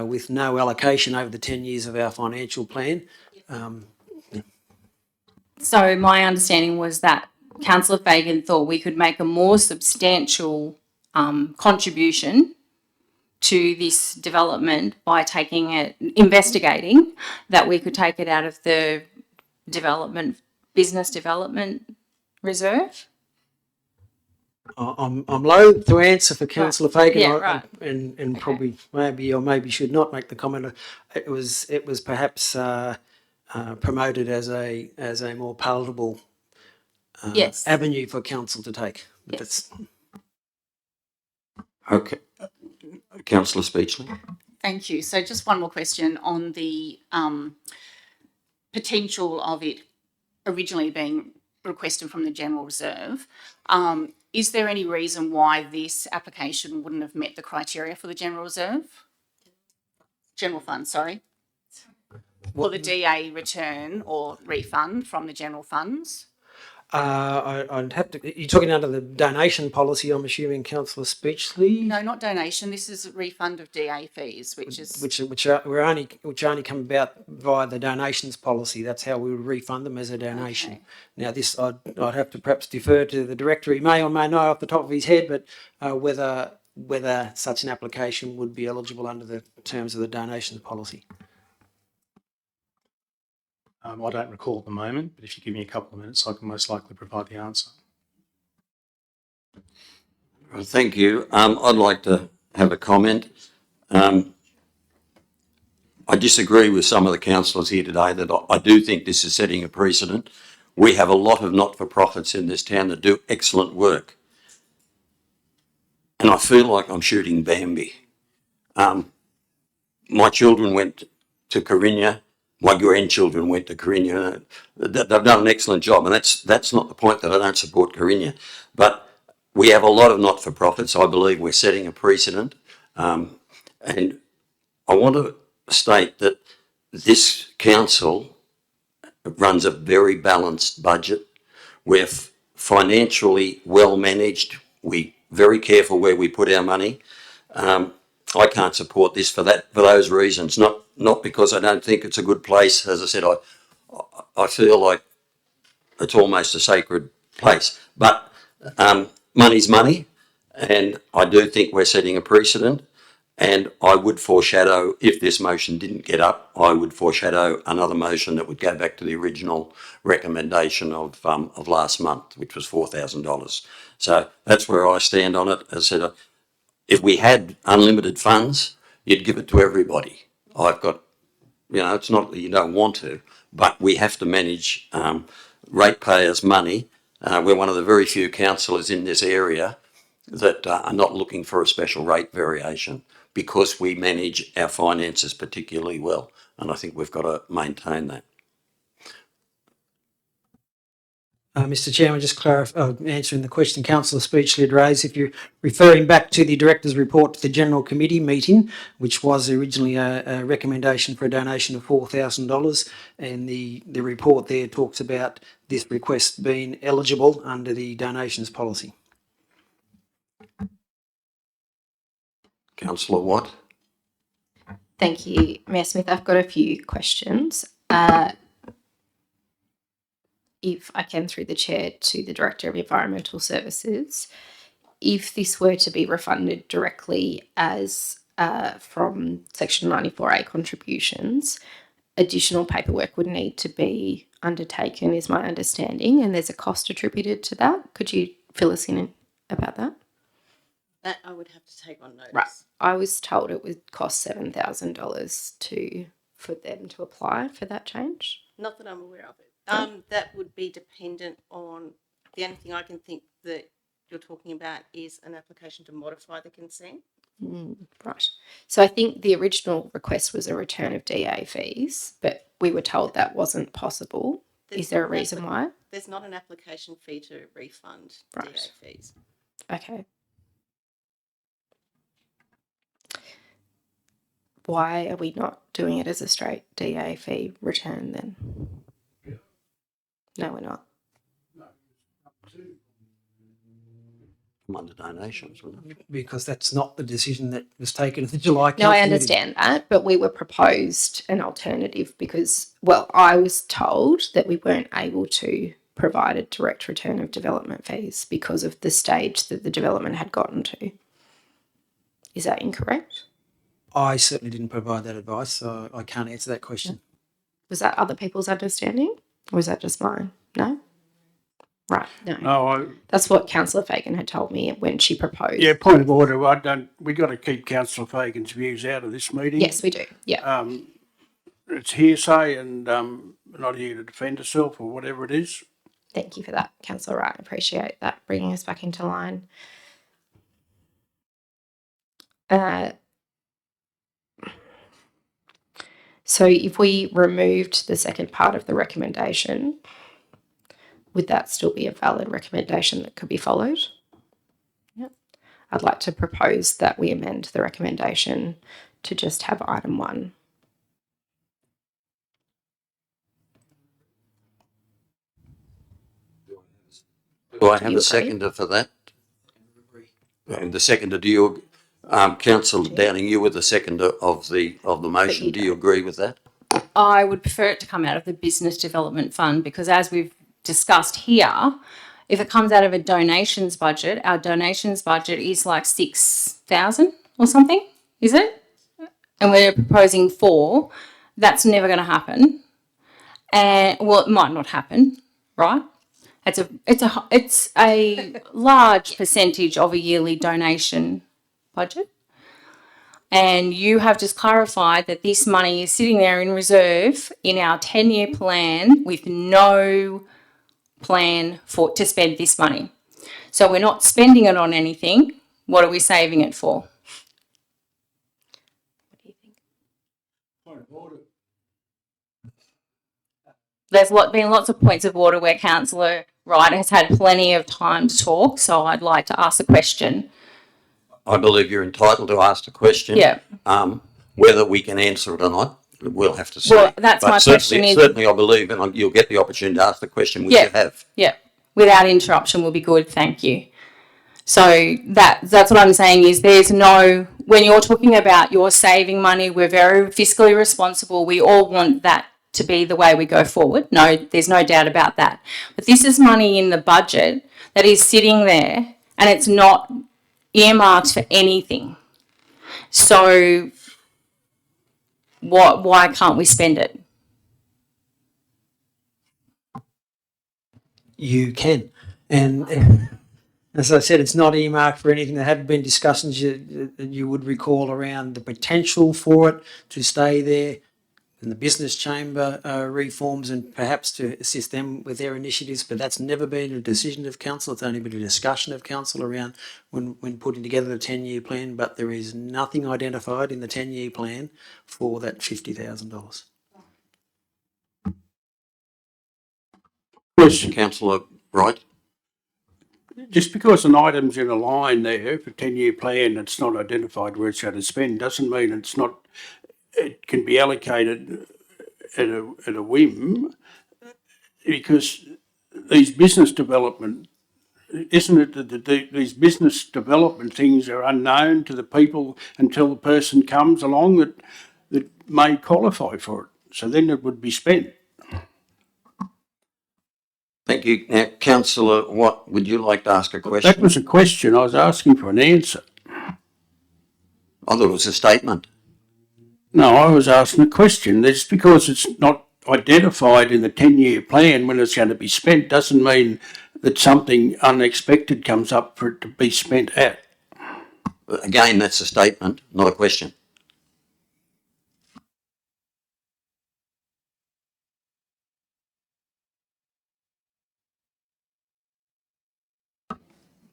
with no allocation over the 10 years of our financial plan. So my understanding was that Councillor Fagan thought we could make a more substantial contribution to this development by investigating that we could take it out of the business development reserve. I'm loath to answer for Councillor Fagan, Yeah, right. and Okay. probably maybe should not make the comment. It was perhaps promoted as a more palatable Yes. avenue for council to take. But Yes. Okay. Councillor Speechley. Thank you. So just one more question on the potential of it originally being requested from the General Reserve. Is there any reason why this application wouldn't have met the criteria for the General Reserve? General Fund, sorry. For the DA return or refund from the general funds? I'd have to. You're talking under the donation policy, I'm assuming, Councillor Speechley. No, not donation. This is a refund of DA fees, which only come about via the donations policy. That's how we would refund them, as a donation. Okay. Now, this I'd have to perhaps defer to the director. He may or may know off the top of his head, but whether such an application would be eligible under the terms of the donations policy. I don't recall at the moment, but if you give me a couple of minutes, I can most likely provide the answer. Well, thank you. I'd like to have a comment. I disagree with some of the councillors here today that I do think this is setting a precedent. We have a lot of not-for-profits in this town that do excellent work. And I feel like I'm shooting Bambi. My children went to Corinna. My grandchildren went to Corinna. They've done an excellent job, and that's not the point that I don't support Corinna. But we have a lot of not-for-profits. I believe we're setting a precedent. And I want to state that this council runs a very balanced budget. We're financially well managed. We're very careful where we put our money. I can't support this for those reasons. Not because I don't think it's a good place. As I said, I feel like it's almost a sacred place. But money's money, and I do think we're setting a precedent. And I would foreshadow, if this motion didn't get up, I would foreshadow another motion that would go back to the original recommendation of last month, which was $4,000. So that's where I stand on it. As I said, if we had unlimited funds, you'd give it to everybody. I've got, it's not that you don't want to, but we have to manage ratepayers' money. We're one of the very few councillors in this area that are not looking for a special rate variation because we manage our finances particularly well. And I think we've got to maintain that. Mr Chairman, just answering the question Councillor Speechley raised, if you're referring back to the Director's report to the General Committee meeting, which was originally a recommendation for a donation of $4,000, and the report there talks about this request being eligible under the donations policy. Councillor Watt? Thank you, Mayor Smith. I've got a few questions. If I can, through the chair, to the Director of Environmental Services, if this were to be refunded directly as from Section 94A contributions, additional paperwork would need to be undertaken, is my understanding, and there's a cost attributed to that. Could you fill us in about that? That I would have to take on notice. Right. I was told it would cost $7,000 for them to apply for that change. Not that I'm aware of it. That would be dependent on, the only thing I can think that you're talking about is an application to modify the consent. Right. So I think the original request was a return of DA fees, but we were told that wasn't possible. Is there a reason why? There's not an application fee to refund Right. DA fees. Okay. Why are we not doing it as a straight DA fee return then? No, we're not. Under donations, wouldn't it? Because that's not the decision that was taken at the July Council No, I meeting. understand that, but we were proposed an alternative because, well, I was told that we weren't able to provide a direct return of development fees because of the stage that the development had gotten to. Is that incorrect? I certainly didn't provide that advice, so I can't answer that question. Was that other people's understanding? Or was that just mine? No? Right, no. No, That's what Councillor Fagan had told me when she proposed. yeah, point of order. We got to keep Councillor Fagan's views out of this meeting. Yes, we do. Yeah. It's hearsay and we're not here to defend herself or whatever it is. Thank you for that, Councillor Wright. I appreciate that, bringing us back into line. So if we removed the second part of the recommendation, would that still be a valid recommendation that could be followed? Yep. I'd like to propose that we amend the recommendation to just have item 1. Do I have a seconder for that? And the seconder, do you, Councillor Downing, you were the seconder of the motion. Do you agree with that? I would prefer it to come out of the Business Development Fund because, as we've discussed here, if it comes out of a donations budget, our donations budget is like 6,000 or something, is it? And we're proposing 4. That's never going to happen. And well, it might not happen, right? It's a large percentage of a yearly donation budget. And you have just clarified that this money is sitting there in reserve in our 10-year plan with no plan to spend this money. So we're not spending it on anything. What are we saving it for? What do you think? Point of order. There's been lots of points of order where Councillor right, has had plenty of time to talk, so I'd like to ask the question. I believe you're entitled to ask the question. Yeah. Whether we can answer it or not, we'll have to see. Well, that's But my question is- certainly I believe, and you'll get the opportunity to ask the question, which you have. Yeah, without interruption will be good, thank you. So that's what I'm saying is there's no, when you're talking about you're saving money, we're very fiscally responsible, we all want that to be the way we go forward. No, there's no doubt about that. But this is money in the budget that is sitting there and it's not earmarked for anything. So why can't we spend it? You can. And as I said, it's not earmarked for anything. There have been discussions you would recall around the potential for it to stay there in the business chamber reforms and perhaps to assist them with their initiatives, but that's never been a decision of council. It's only been a discussion of council around when putting together the 10-year plan, but there is nothing identified in the 10-year plan for that $50,000. Question. Councillor Wright? Just because an item's in a line there for 10-year plan that's not identified where it's going to spend doesn't mean it can be allocated at a whim, because these business development, isn't it that these business development things are unknown to the people until the person comes along that may qualify for it? So then it would be spent. Thank you. Now, Councillor Watt, would you like to ask a question? That was a question. I was asking for an answer. I thought it was a statement. No, I was asking a question. Just because it's not identified in the 10-year plan when it's going to be spent doesn't mean that something unexpected comes up for it to be spent at. Again, that's a statement, not a question.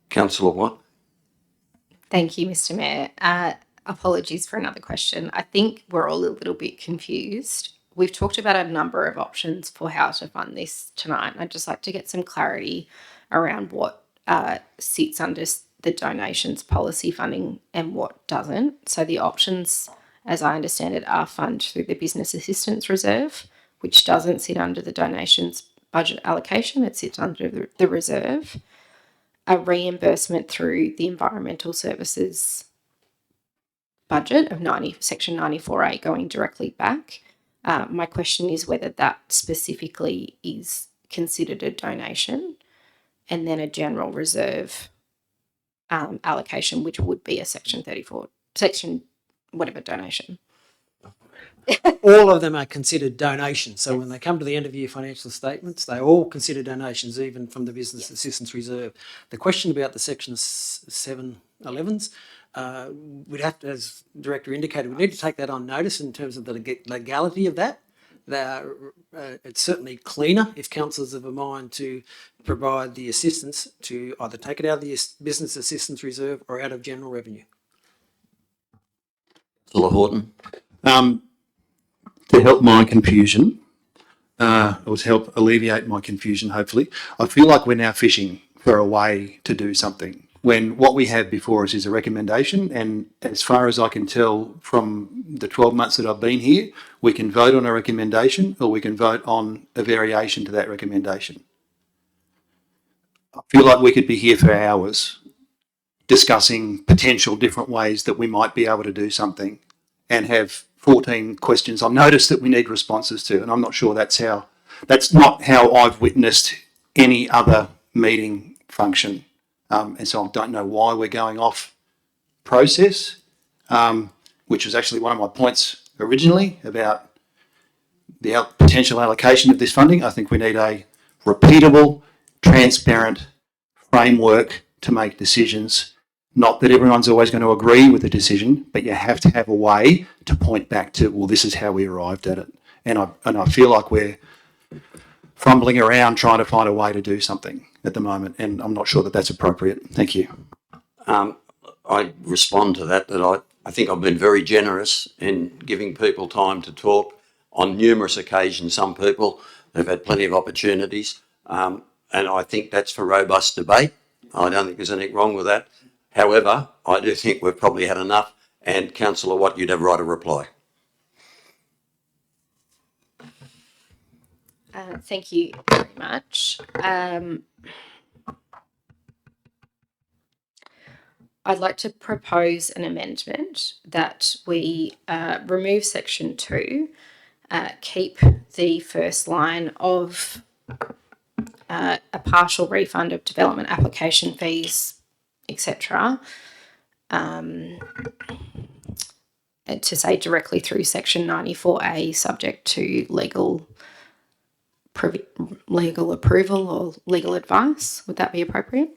Councillor Watt? Thank you, Mr. Mayor. Apologies for another question. I think we're all a little bit confused. We've talked about a number of options for how to fund this tonight, and I'd just like to get some clarity around what sits under the donations policy funding and what doesn't. So the options, as I understand it, are fund through the Business Assistance Reserve, which doesn't sit under the donations budget allocation, it sits under the reserve. A reimbursement through the Environmental Services budget of section 94A going directly back. My question is whether that specifically is considered a donation, and then a general reserve allocation, which would be a section whatever donation. All of them are considered donations. So when they come to the end of year financial statements, they all consider donations, even from the Business Assistance Reserve. The question about the section 711s, we'd have to, as the Director indicated, we need to take that on notice in terms of the legality of that. It's certainly cleaner if councillors have a mind to provide the assistance to either take it out of the Business Assistance Reserve or out of general revenue. Councillor Horton? To help my confusion, or to help alleviate my confusion, hopefully, I feel like we're now fishing for a way to do something when what we have before us is a recommendation. And as far as I can tell from the 12 months that I've been here, we can vote on a recommendation or we can vote on a variation to that recommendation. I feel like we could be here for hours discussing potential different ways that we might be able to do something and have 14 questions on notice that we need responses to. And I'm not sure that's not how I've witnessed any other meeting function. And so I don't know why we're going off process, which was actually one of my points originally about the potential allocation of this funding. I think we need a repeatable, transparent framework to make decisions. Not that everyone's always going to agree with the decision, but you have to have a way to point back to, well, this is how we arrived at it. And I feel like we're fumbling around trying to find a way to do something at the moment, and I'm not sure that that's appropriate. Thank you. I respond to that I think I've been very generous in giving people time to talk on numerous occasions. Some people have had plenty of opportunities. And and I think that's for robust debate. I don't think there's anything wrong with that. However, I do think we've probably had enough. And Councillor Watt, you'd have right of reply. Thank you very much. I'd like to propose an amendment that we remove section 2, keep the first line of a partial refund of development application fees, etc. To say directly through section 94A, subject to legal approval or legal advice. Would that be appropriate?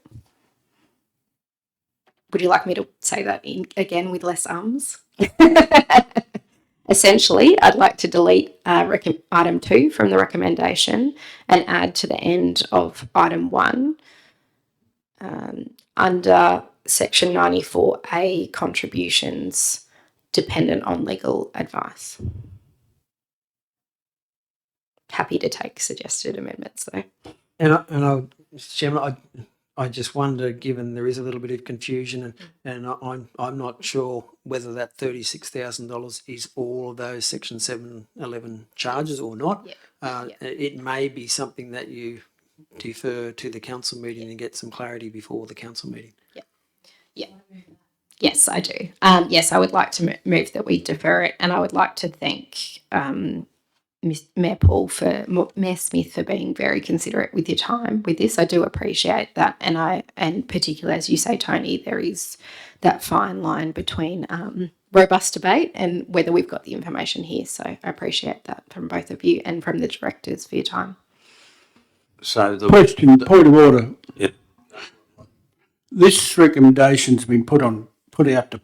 Would you like me to say that again with less ums? Essentially, I'd like to delete item 2 from the recommendation and add to the end of item 1 under section 94A contributions dependent on legal advice. Happy to take suggested amendments though. Mr. Chairman, I just wonder, given there is a little bit of confusion, and I'm not sure whether that $36,000 is all of those Section 711 charges or not. It may be something that you defer to the council meeting and get some clarity before the council meeting. Yes, I do. Yes, I would like to move that we defer it, and I would like to thank Mayor Smith for being very considerate with your time with this. I do appreciate that, and particularly as you say, Tony, there is that fine line between robust debate and whether we've got the information here. So I appreciate that from both of you and from the directors for your time. So the Question, point of order. Yep. This recommendation's been put out to the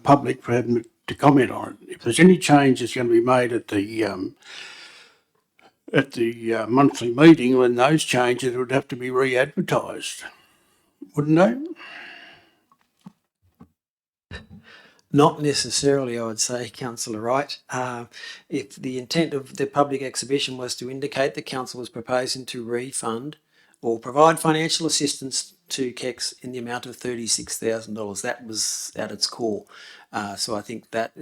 public for them to comment on it. If there's any changes going to be made at the monthly meeting, then those changes would have to be re-advertised, wouldn't they? Not necessarily, I would say, Councillor Wright. If the intent of the public exhibition was to indicate that council was proposing to refund or provide financial assistance to KEX in the amount of $36,000, that was at its core. So I think that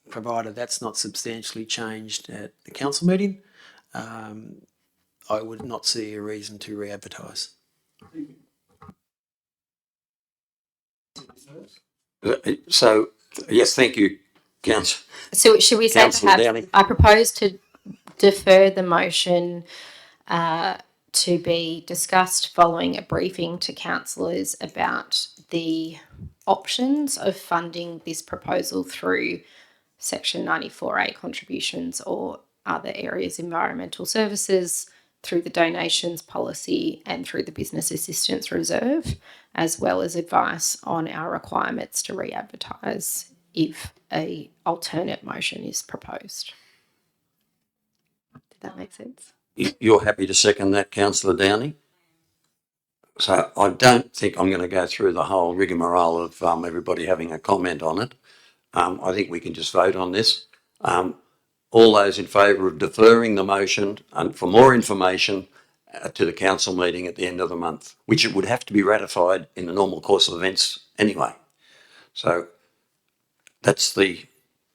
provided that's not substantially changed at the council meeting, I would not see a reason to re-advertise. So, yes, thank you, Councillor. So should we say Councillor perhaps Downing. I propose to defer the motion to be discussed following a briefing to councillors about the options of funding this proposal through Section 94A contributions or other areas, environmental services, through the donations policy and through the business assistance reserve, as well as advice on our requirements to re-advertise if a alternate motion is proposed. Did that make sense? You're happy to second that, Councillor Downing? So I don't think I'm going to go through the whole rigmarole of everybody having a comment on it. I think we can just vote on this. All those in favour of deferring the motion and for more information to the council meeting at the end of the month, which it would have to be ratified in the normal course of events anyway. So that's the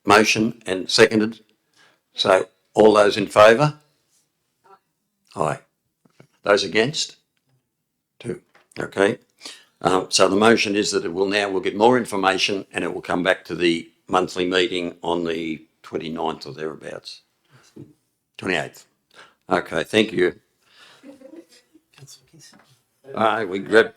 motion and seconded. So all those in favour? Aye. Those against? 2. Okay. So the motion is that we'll get more information and it will come back to the monthly meeting on the 29th or thereabouts. 28th. Okay, thank you. All right, we grab.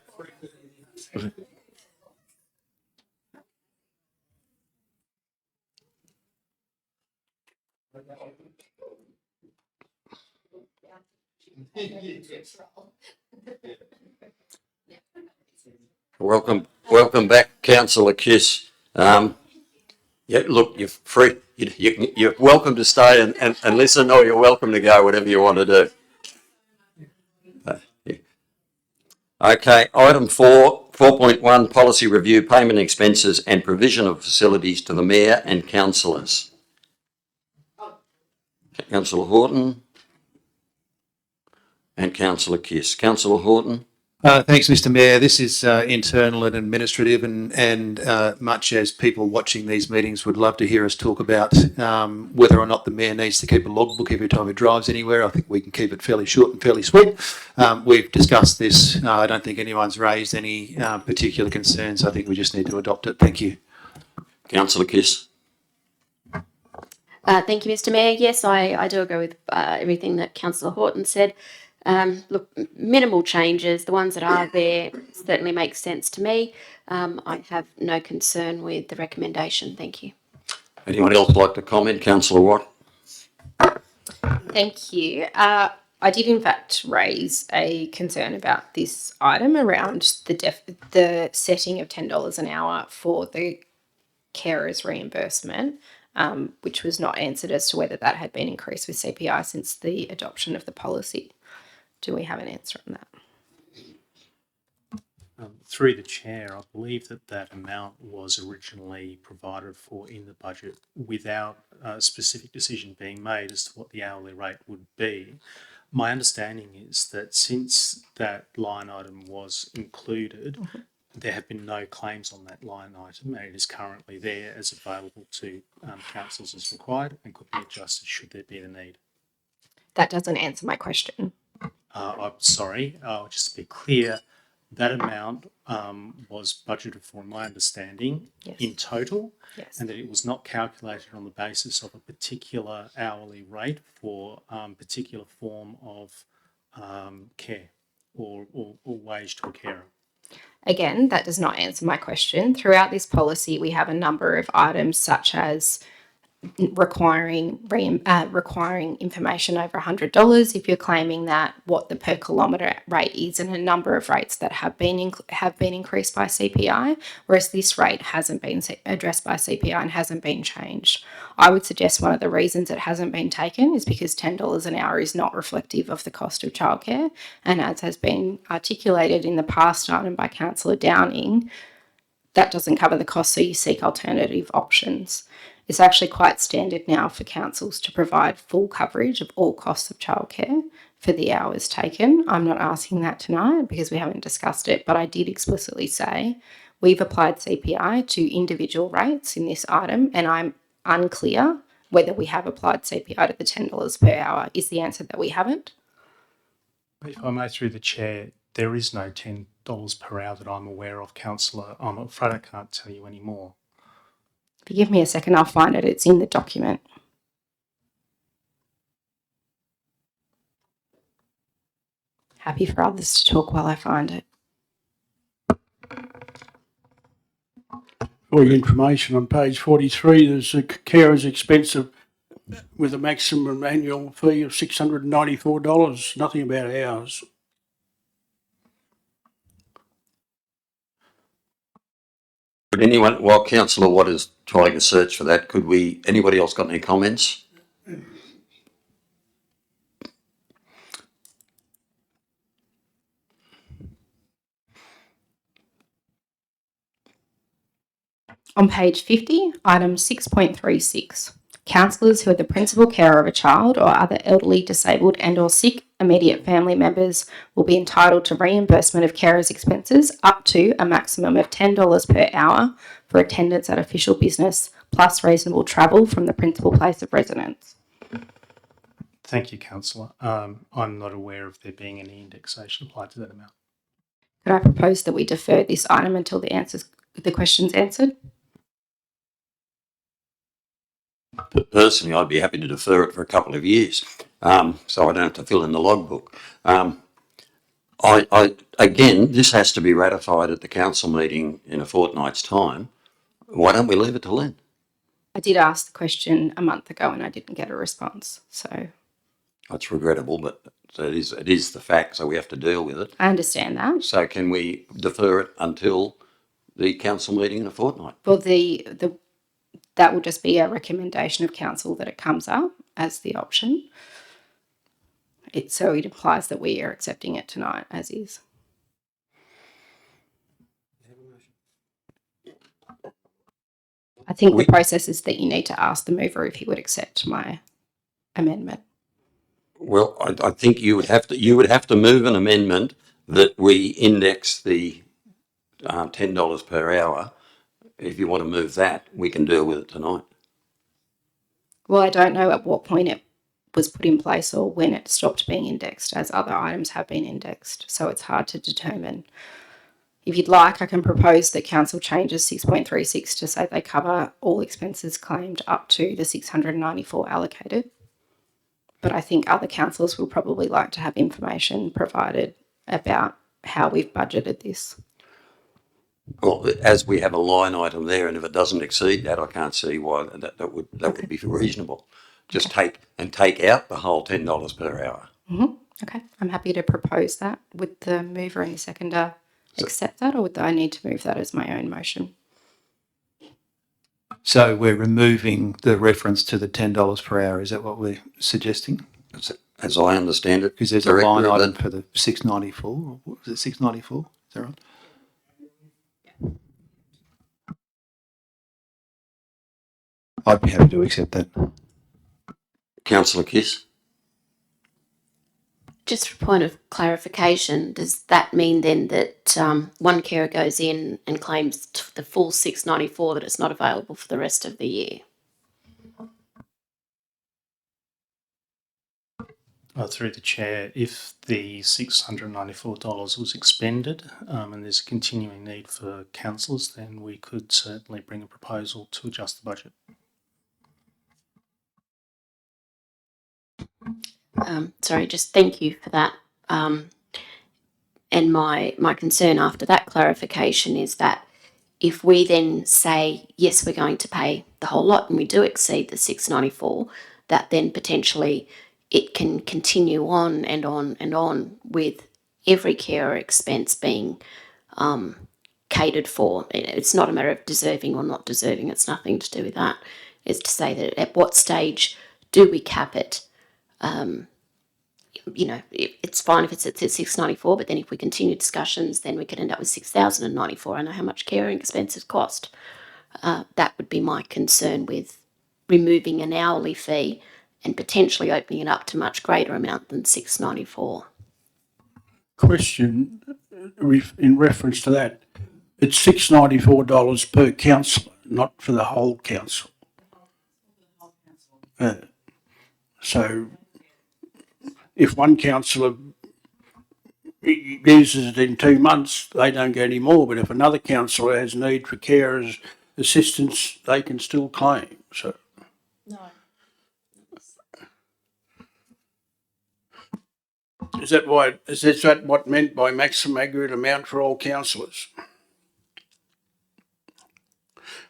Welcome back, Councillor Kiss. Yeah, look, you're free. You're welcome to stay and listen, or you're welcome to go, whatever you want to do. Okay, item 4.1, policy review, payment expenses and provision of facilities to the Mayor and councillors. Councillor Horton. and Councillor Kiss. Councillor Horton? Thanks, Mr. Mayor. This is internal and administrative, and much as people watching these meetings would love to hear us talk about whether or not the Mayor needs to keep a logbook every time he drives anywhere, I think we can keep it fairly short and fairly sweet. We've discussed this. I don't think anyone's raised any particular concerns. I think we just need to adopt it. Thank you. Councillor Kiss? Thank you, Mr. Mayor. Yes, I do agree with everything that Councillor Horton said. Look, minimal changes. The ones that are there certainly make sense to me. I have no concern with the recommendation. Thank you. Anyone else like to comment? Councillor Watt? Thank you. I did in fact raise a concern about this item around the setting of $10 an hour for the carers reimbursement, which was not answered as to whether that had been increased with CPI since the adoption of the policy. Do we have an answer on that? Through the chair, I believe that amount was originally provided for in the budget without a specific decision being made as to what the hourly rate would be. My understanding is that since that line item was included, there have been no claims on that line item, and it is currently there as available to councils as required and could be adjusted should there be the need. That doesn't answer my question. I'm sorry, just to be clear, that amount was budgeted for, in my understanding, Yes. in total, Yes. and that it was not calculated on the basis of a particular hourly rate for a particular form of care or wage to a carer. Again, that does not answer my question. Throughout this policy, we have a number of items such as requiring information over $100 if you're claiming that, what the per kilometre rate is, and a number of rates that have been increased by CPI, whereas this rate hasn't been addressed by CPI and hasn't been changed. I would suggest one of the reasons it hasn't been taken is because $10 an hour is not reflective of the cost of childcare, and as has been articulated in the past item by Councillor Downing, that doesn't cover the cost, so you seek alternative options. It's actually quite standard now for councils to provide full coverage of all costs of childcare for the hours taken. I'm not asking that tonight because we haven't discussed it, but I did explicitly say we've applied CPI to individual rates in this item, and I'm unclear whether we have applied CPI to the $10 per hour. Is the answer that we haven't? If I may, through the chair, there is no $10 per hour that I'm aware of, Councillor. I'm afraid I can't tell you any more. If you give me a second, I'll find it. It's in the document. Happy for others to talk while I find it. For your information, on page 43, there's a carer's expense with a maximum annual fee of $694. Nothing about hours. Would anyone, while Councillor Watt is trying to search for that, anybody else got any comments? On page 50, item 6.36, counsellors who are the principal carer of a child or other elderly, disabled and or sick immediate family members will be entitled to reimbursement of carers' expenses up to a maximum of $10 per hour for attendance at official business plus reasonable travel from the principal place of residence. Thank you, Councillor. I'm not aware of there being any indexation applied to that amount. Could I propose that we defer this item until the question's answered? Personally, I'd be happy to defer it for a couple of years, so I don't have to fill in the logbook. Again, this has to be ratified at the council meeting in a fortnight's time. Why don't we leave it till then? I did ask the question a month ago and I didn't get a response, so. It's regrettable, but it is the fact, so we have to deal with it. I understand that. So can we defer it until the council meeting in a fortnight? Well, that will just be a recommendation of council that it comes up as the option. So it implies that we are accepting it tonight as is. I think the process is that you need to ask the mover if he would accept my amendment. Well, I think you would have to move an amendment that we index the $10 per hour. If you want to move that, we can deal with it tonight. Well, I don't know at what point it was put in place or when it stopped being indexed, as other items have been indexed. So it's hard to determine. If you'd like, I can propose that council changes 6.36 to say they cover all expenses claimed up to the 694 allocated. But I think other councillors will probably like to have information provided about how we've budgeted this. Well, as we have a line item there, and if it doesn't exceed that, I can't see why that would be reasonable. Just take out the whole $10 per hour. Okay, I'm happy to propose that. Would the mover and the seconder accept that, or would I need to move that as my own motion? So we're removing the reference to the $10 per hour. Is that what we're suggesting? As I understand it, Because there's a line Director, item for the 694. What was it, 694? Is that right? I'd be happy to accept that. Councillor Kiss. Just for point of clarification, does that mean then that one carer goes in and claims the full 694 that it's not available for the rest of the year? Through the chair, if the $694 was expended and there's a continuing need for councillors, then we could certainly bring a proposal to adjust the budget. Sorry, just thank you for that. And my concern after that clarification is that if we then say, yes, we're going to pay the whole lot and we do exceed the 694, that then potentially it can continue on and on and on with every carer expense being catered for. It's not a matter of deserving or not deserving. It's nothing to do with that. It's to say that at what stage do we cap it? It's fine if it's at 694, but then if we continue discussions, then we could end up with 6,094. I know how much caring expenses cost. That would be my concern with removing an hourly fee and potentially opening it up to much greater amount than 694. Question in reference to that. It's $694 per councillor, not for the whole council. So if one councillor uses it in 2 months, they don't get any more. But if another councillor has need for carers assistance, they can still claim. So No. is that what meant by maximum aggregate amount for all councillors?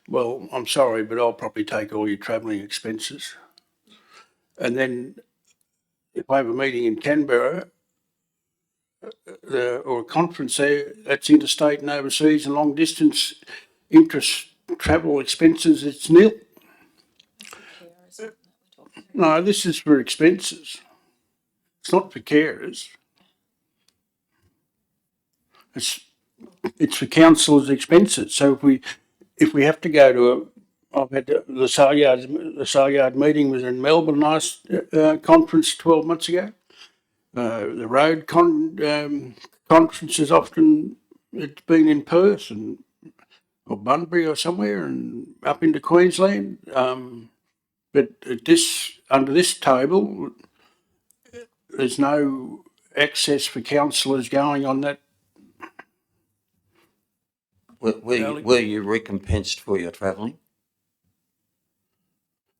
Well, I'm sorry, but I'll probably take all your travelling expenses. And then if I have a meeting in Canberra, or a conference there, that's interstate and overseas and long distance interest travel expenses, it's nil. No, this is for expenses. It's not for carers. It's for councillors' expenses. So if we have to go to I've had the Salyard meeting was in Melbourne last conference 12 months ago. The road conferences often it's been in Perth or Bunbury or somewhere and up into Queensland. But under this table, there's no access for councillors going on that. Were you recompensed for your travelling?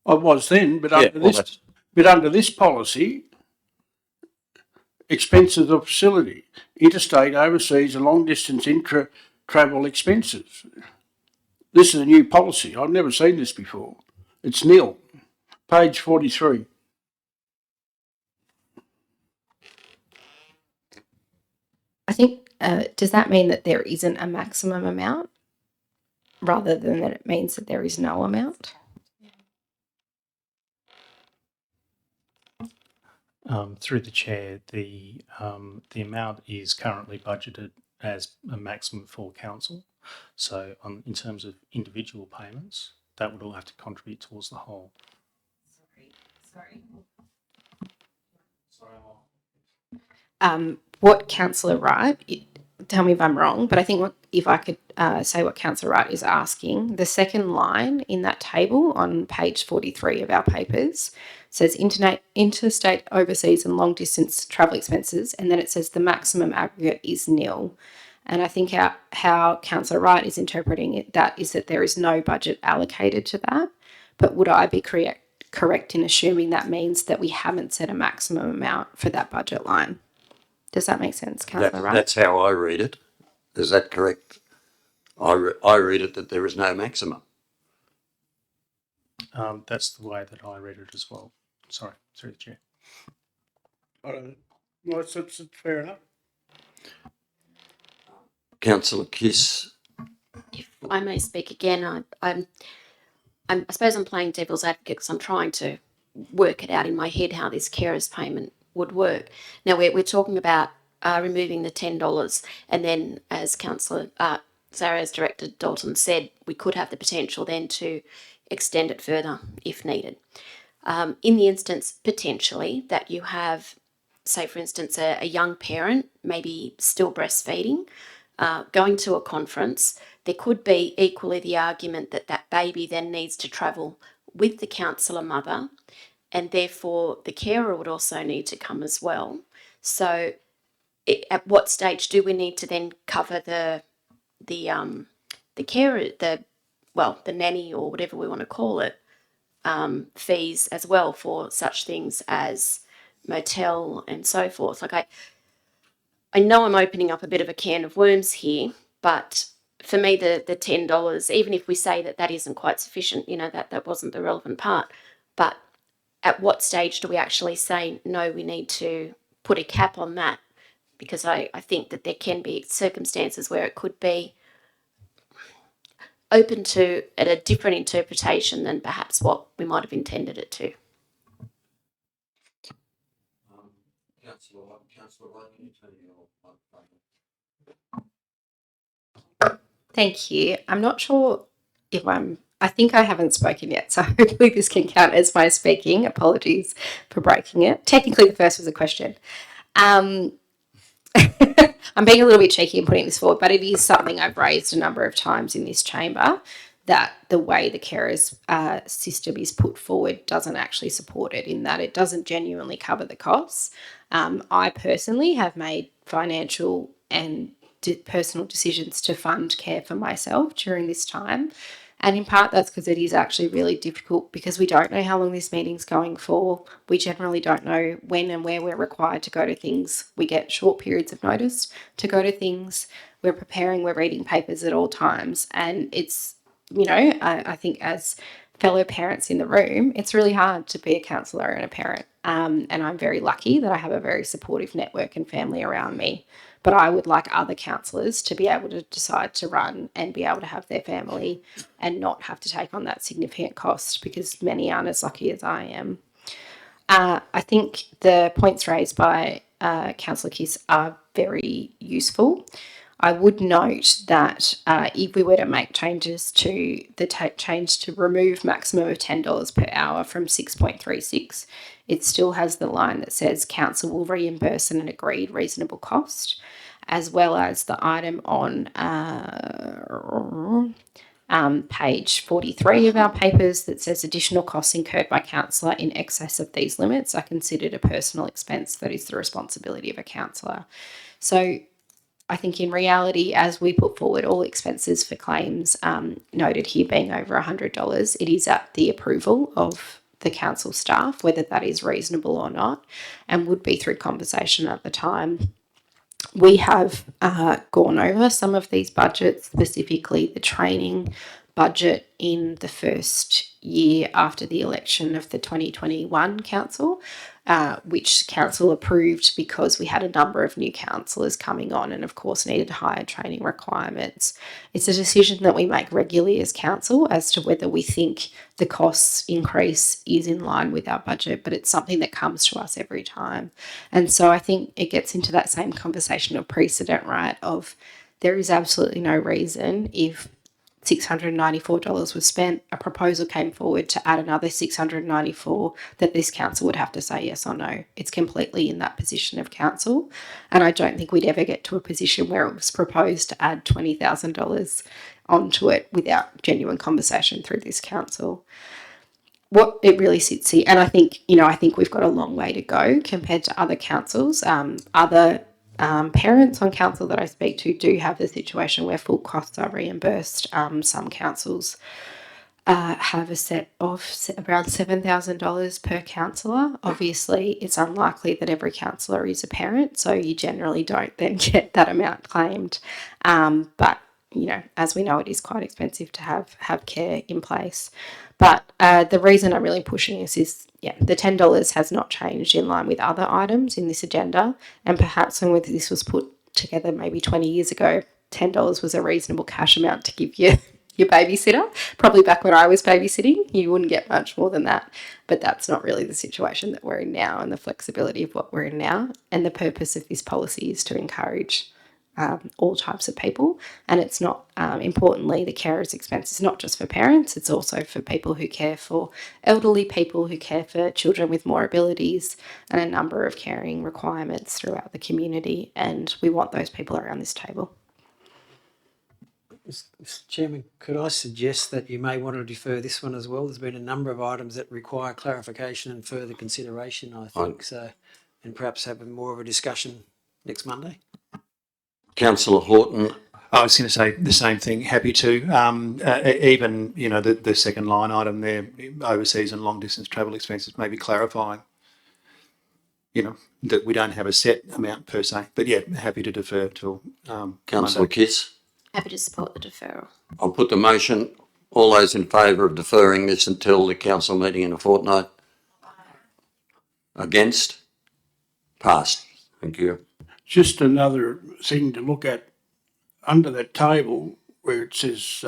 I was then, but under this policy, expenses of facility, interstate, overseas, and long distance intra-travel expenses. This is a new policy. I've never seen this before. It's nil. Page 43. I think, does that mean that there isn't a maximum amount rather than that it means that there is no amount? Through the chair, the amount is currently budgeted as a maximum for council. So in terms of individual payments, that would all have to contribute towards the whole. Sorry. what Councillor Wright, tell me if I'm wrong, but I think if I could say what Councillor Wright is asking, the second line in that table on page 43 of our papers says interstate, overseas and long distance travel expenses, and then it says the maximum aggregate is nil. And I think how Councillor Wright is interpreting it, that is that there is no budget allocated to that. But would I be correct in assuming that means that we haven't set a maximum amount for that budget line? Does that make sense, Councillor Wright? That's how I read it. Is that correct? I read it that there is no maximum. That's the way that I read it as well. Sorry, through the chair. Well, it's fair enough. Councillor Kiss. If I may speak again, I suppose I'm playing devil's advocate because I'm trying to work it out in my head how this carers payment would work. Now we're talking about removing the $10, and then as Councillor as Director Dalton said, we could have the potential then to extend it further if needed. In the instance potentially that you have, say for instance, a young parent maybe still breastfeeding, going to a conference, there could be equally the argument that that baby then needs to travel with the counsellor mother, and therefore the carer would also need to come as well. So at what stage do we need to then cover the carer, the nanny or whatever we want to call it, fees as well for such things as motel and so forth? Like I know I'm opening up a bit of a can of worms here, but for me, the $10, even if we say that that isn't quite sufficient, that wasn't the relevant part. But at what stage do we actually say, no, we need to put a cap on that? Because I think that there can be circumstances where it could be open to a different interpretation than perhaps what we might have intended it to. Thank you. I'm not sure if I think I haven't spoken yet, so hopefully this can count as my speaking. Apologies for breaking it. Technically, the first was a question. I'm being a little bit cheeky in putting this forward, but it is something I've raised a number of times in this chamber, that the way the carers system is put forward doesn't actually support it, in that it doesn't genuinely cover the costs. I personally have made financial and personal decisions to fund care for myself during this time. And in part, that's because it is actually really difficult, because we don't know how long this meeting's going for. We generally don't know when and where we're required to go to things. We get short periods of notice to go to things. We're preparing, we're reading papers at all times. And it's, I think as fellow parents in the room, it's really hard to be a counsellor and a parent. And I'm very lucky that I have a very supportive network and family around me. But I would like other counsellors to be able to decide to run and be able to have their family and not have to take on that significant cost, because many aren't as lucky as I am. I think the points raised by Councillor Kiss are very useful. I would note that if we were to make changes to the change to remove maximum of $10 per hour from 6.36, it still has the line that says council will reimburse an agreed reasonable cost, as well as the item on page 43 of our papers that says additional costs incurred by counsellor in excess of these limits are considered a personal expense that is the responsibility of a counsellor. So I think in reality, as we put forward all expenses for claims noted here being over $100, it is at the approval of the council staff, whether that is reasonable or not, and would be through conversation at the time. We have gone over some of these budgets, specifically the training budget in the first year after the election of the 2021 council, which council approved because we had a number of new councillors coming on and of course needed higher training requirements. It's a decision that we make regularly as council as to whether we think the costs increase is in line with our budget, but it's something that comes to us every time. And so I think it gets into that same conversation of precedent, right, of there is absolutely no reason if $694 was spent. A proposal came forward to add another $694 that this council would have to say yes or no. It's completely in that position of council. And I don't think we'd ever get to a position where it was proposed to add $20,000 onto it without genuine conversation through this council. What it really sits here, and I think, I think we've got a long way to go compared to other councils. Other parents on council that I speak to do have the situation where full costs are reimbursed. Some councils have a set of around $7,000 per councillor. Obviously, it's unlikely that every councillor is a parent, so you generally don't then get that amount claimed. But as we know, it is quite expensive to have care in place. But the reason I'm really pushing this is, the $10 has not changed in line with other items in this agenda. And perhaps when this was put together maybe 20 years ago, $10 was a reasonable cash amount to give you your babysitter. Probably back when I was babysitting, you wouldn't get much more than that. But that's not really the situation that we're in now and the flexibility of what we're in now. And the purpose of this policy is to encourage all types of people. And it's not, importantly, the carer's expense is not just for parents, it's also for people who care for elderly people, who care for children with more abilities, and a number of caring requirements throughout the community. And we want those people around this table. Mr. Chairman, could I suggest that you may want to defer this one as well? There's been a number of items that require clarification and further consideration, I think, and perhaps have more of a discussion next Monday. Councillor Horton. I was going to say the same thing. Happy to. Even, the second line item there, overseas and long distance travel expenses, maybe clarifying, that we don't have a set amount per se. But happy to defer till Councillor Kiss. Happy to support the deferral. I'll put the motion. All those in favour of deferring this until the council meeting in a fortnight? Against? Passed. Thank you. Just another thing to look at under that table where it says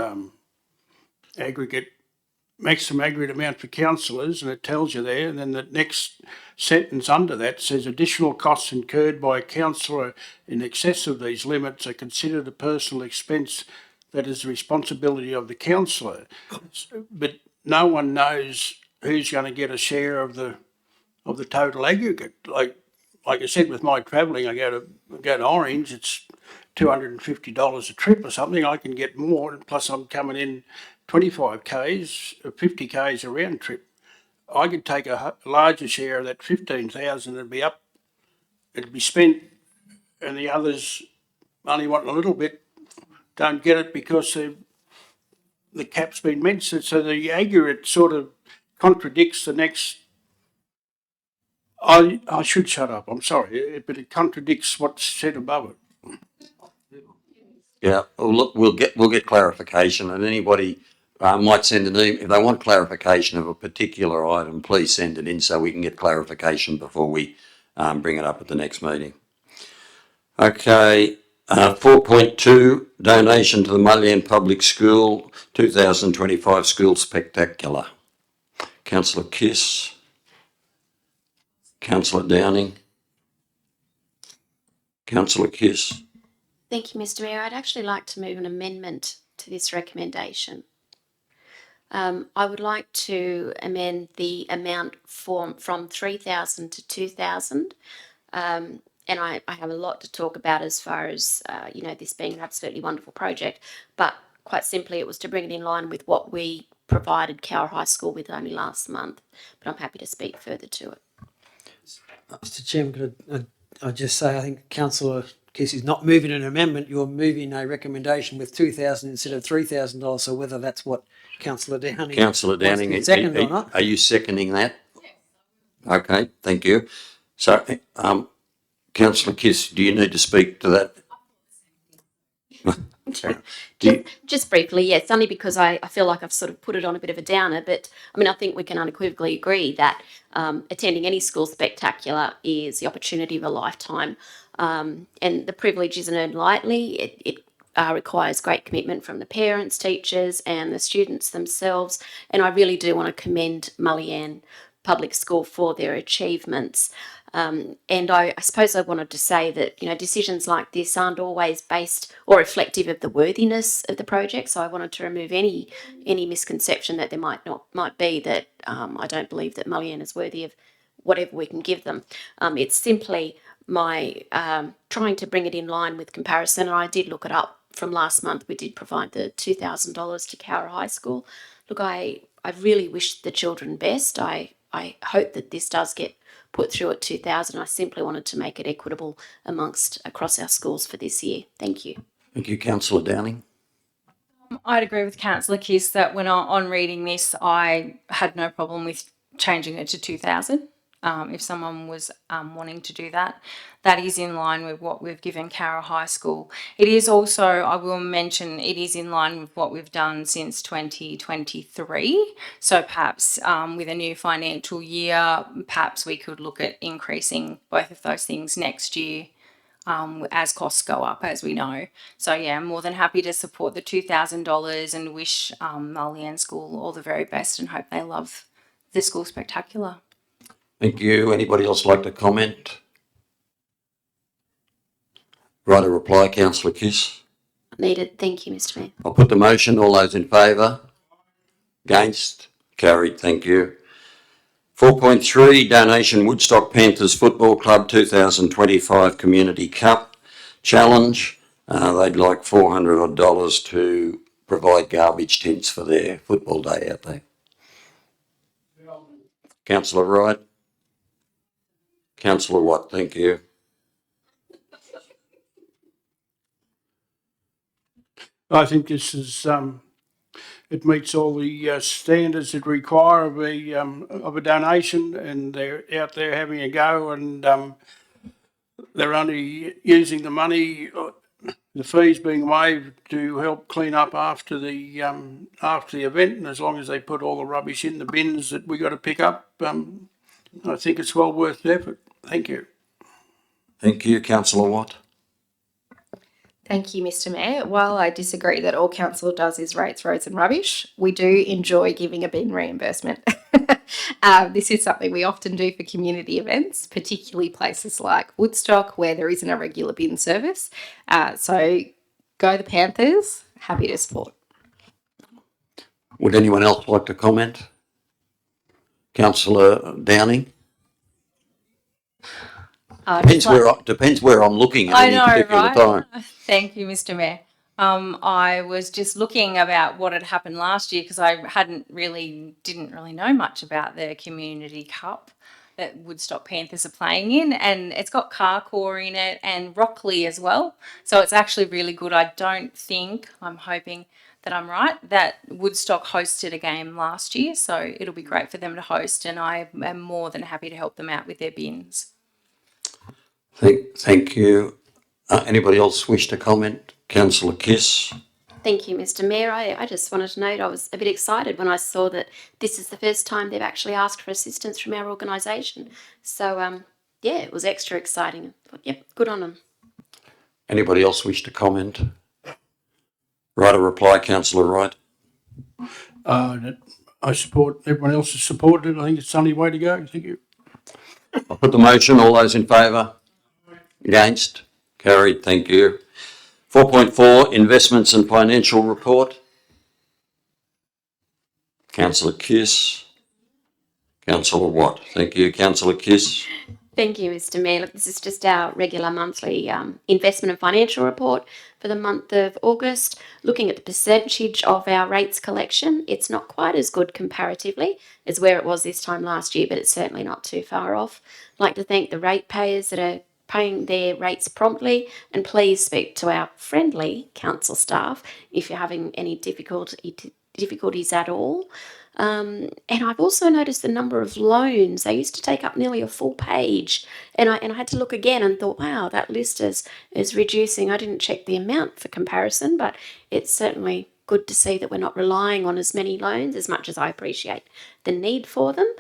maximum aggregate amount for councillors, and it tells you there, and then the next sentence under that says additional costs incurred by a councillor in excess of these limits are considered a personal expense that is the responsibility of the councillor. But no one knows who's going to get a share of the total aggregate. Like I said, with my travelling, I go to Orange, it's $250 a trip or something. I can get more, plus I'm coming in 25 Ks, 50 Ks a round trip. I could take a larger share of that 15,000 and it'd be spent, and the others only want a little bit, don't get it because the cap's been mentioned. So the aggregate sort of contradicts the next. I should shut up, I'm sorry, but it contradicts what's said above it. Yeah, well, look, we'll get clarification, and anybody might send an email if they want clarification of a particular item. Please send it in so we can get clarification before we bring it up at the next meeting. Okay, 4.2 donation to the Mullion Public School 2025 School Spectacular. Councillor Kiss, Councillor Downing, Councillor Kiss. Thank you, Mr. Mayor. I'd actually like to move an amendment to this recommendation. I would like to amend the amount from 3,000 to 2,000. And I have a lot to talk about as far as, this being an absolutely wonderful project. But quite simply, it was to bring it in line with what we provided Cowra High School with only last month. But I'm happy to speak further to it. Mr. Chairman, could I just say I think Councillor Kiss is not moving an amendment, you're moving a recommendation with $2,000 instead of $3,000. So whether that's what Councillor Downing second or not. Are you seconding that? Yes. Okay, thank you. So, Councillor Kiss, do you need to speak to that? Just briefly, yes, only because I feel like I've sort of put it on a bit of a downer, but I think we can unequivocally agree that attending any school spectacular is the opportunity of a lifetime, and the privilege isn't earned lightly. It requires great commitment from the parents, teachers and the students themselves, and I really do want to commend Mullion public school for their achievements. And I suppose I wanted to say that, you know, decisions like this aren't always based or reflective of the worthiness of the project. So I wanted to remove any misconception that there might be that I don't believe that Mullion is worthy of whatever we can give them. It's simply my trying to bring it in line with comparison. And I did look it up from last month. We did provide the $2,000 to Cowra High School. Look, I really wish the children best. I hope that this does get put through at 2,000. I simply wanted to make it equitable across our schools for this year. Thank you. Thank you, Councillor Downing. I'd agree with Councillor Kiss that when on reading this, I had no problem with changing it to 2,000. If someone was wanting to do that, that is in line with what we've given Cowra High School. It is also, I will mention, it is in line with what we've done since 2023. So perhaps with a new financial year, perhaps we could look at increasing both of those things next year. As costs go up, as we know. So yeah, I'm more than happy to support the $2,000 and wish Mullion School all the very best and hope they love the school spectacular. Thank you. Anybody else like to comment? Right, a reply, Councillor Kiss. Needed. Thank you, Mr. Mayor. I'll put the motion. All those in favour? Against? Carried. Thank you. 4.3, donation Woodstock Panthers Football Club 2025 Community Cup Challenge. They'd like $400 odd to provide garbage tents for their football day out there. Councillor Wright. Councillor Watt, thank you. I think this is, it meets all the standards that require of a donation, and they're out there having a go, and they're only using the money, the fees being waived to help clean up after the event, and as long as they put all the rubbish in the bins that we got to pick up, I think it's well worth the effort. Thank you. Thank you, Councillor Watt. Thank you, Mr. Mayor. While I disagree that all council does is rates, roads and rubbish, we do enjoy giving a bin reimbursement. This is something we often do for community events, particularly places like Woodstock where there isn't a regular bin service. So go the Panthers, happy to support. Would anyone else like to comment? Councillor Downing? Depends where I'm looking at any particular time. Thank you, Mr. Mayor. I was just looking about what had happened last year because I didn't really know much about the Community Cup that Woodstock Panthers are playing in, and it's got Carcore in it and Rockley as well. So it's actually really good. I'm hoping that I'm right, that Woodstock hosted a game last year, so it'll be great for them to host, and I am more than happy to help them out with their bins. Thank you. Anybody else wish to comment? Councillor Kiss. Thank you, Mr. Mayor. I just wanted to note I was a bit excited when I saw that this is the first time they've actually asked for assistance from our organisation. So, yeah, it was extra exciting. Yep, good on them. Anybody else wish to comment? Right, a reply, Councillor Wright. I support, everyone else has supported it. I think it's the only way to go. Thank you. I'll put the motion. All those in favour? Against? Carried. Thank you. 4.4, investments and financial report. Councillor Kiss. Councillor Watt. Thank you, Councillor Kiss. Thank you, Mr. Mayor. Look, this is just our regular monthly investment and financial report for the month of August. Looking at the percentage of our rates collection, it's not quite as good comparatively as where it was this time last year, but it's certainly not too far off. I'd like to thank the ratepayers that are paying their rates promptly, and please speak to our friendly council staff if you're having any difficulties at all. And I've also noticed the number of loans. They used to take up nearly a full page, and I had to look again and thought, wow, that list is reducing. I didn't check the amount for comparison, but it's certainly good to see that we're not relying on as many loans, as much as I appreciate the need for them.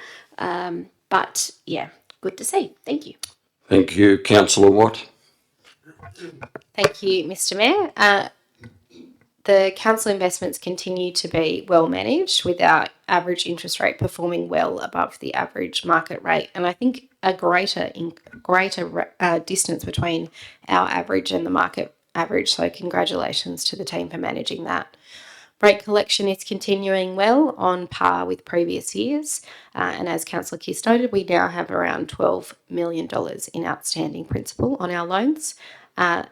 But yeah, good to see. Thank you. Thank you, Councillor Watt. Thank you, Mr. Mayor. The council investments continue to be well managed, with our average interest rate performing well above the average market rate, and I think a greater distance between our average and the market average. So congratulations to the team for managing that. Rate collection is continuing well, on par with previous years, and as Councillor Kiss noted, we now have around $12 million in outstanding principal on our loans.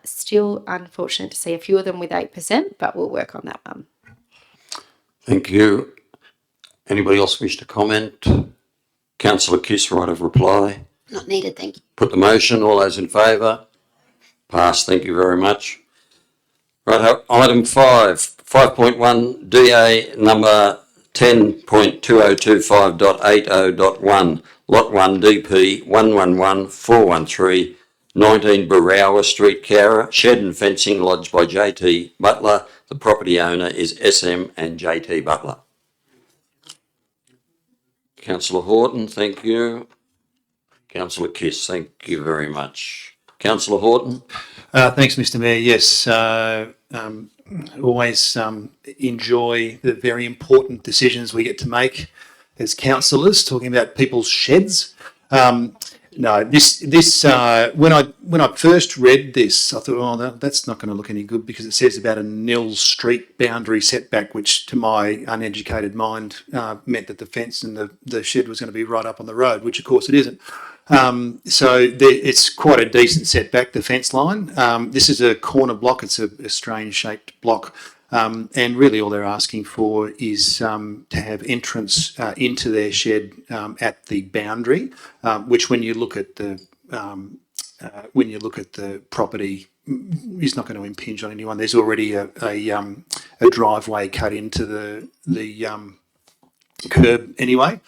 Still unfortunate to see a few of them with 8%, but we'll work on that one. Thank you. Anybody else wish to comment? Councillor Kiss, right of reply. Not needed, thank you. Put the motion. All those in favour? Passed. Thank you very much. Right, item 5.1 DA number 10.2025.80.1, Lot 1 DP 111413, 19 Barawa Street, Cowra, shed and fencing lodged by JT Butler. The property owner is SM and JT Butler. Councillor Horton, thank you. Councillor Kiss, thank you very much. Councillor Horton. Thanks, Mr. Mayor. Yes, always enjoy the very important decisions we get to make as councillors, talking about people's sheds. No, this when I first read this, I thought, oh, that's not going to look any good, because it says about a nil street boundary setback, which to my uneducated mind meant that the fence and the shed was going to be right up on the road, which of course it isn't. It's quite a decent setback, the fence line. This is a corner block. It's a strange shaped block. And really all they're asking for is to have entrance into their shed at the boundary, which when you look at the property is not going to impinge on anyone. There's already a driveway cut into the curb anyway.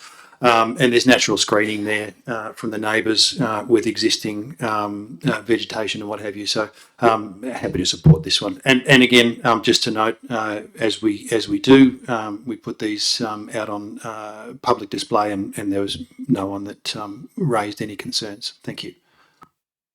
And there's natural screening there from the neighbours with existing vegetation and what have you. So happy to support this one. And again, just to note, as we do, we put these out on public display, and there was no one that raised any concerns. Thank you.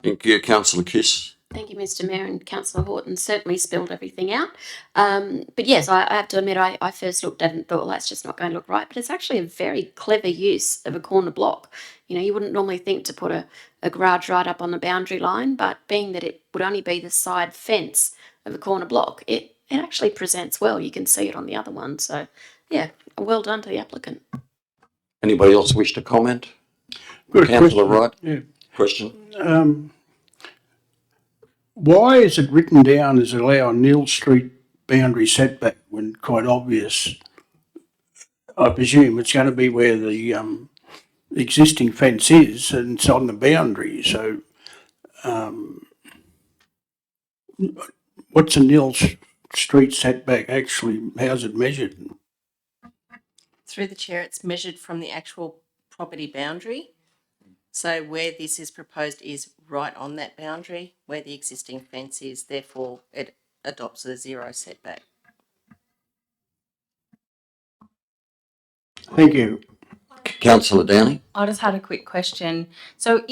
Thank you, Councillor Kiss. Thank you, Mr. Mayor, and Councillor Horton certainly spelled everything out. But yes, I have to admit, I first looked at it and thought, well, that's just not going to look right. But it's actually a very clever use of a corner block. You know, you wouldn't normally think to put a garage right up on the boundary line, but being that it would only be the side fence of a corner block, it actually presents well. You can see it on the other one. So, yeah, well done to the applicant. Anybody else wish to comment? Good Councillor question. Wright. Yeah. Question. Why is it written down as allow nil street boundary setback when quite obvious? I presume it's going to be where the existing fence is, and it's on the boundary. So, what's a nil street setback actually? How's it measured? Through the chair, it's measured from the actual property boundary. So where this is proposed is right on that boundary where the existing fence is, therefore it adopts a zero setback. Thank you. Councillor Downey. I just had a quick question. So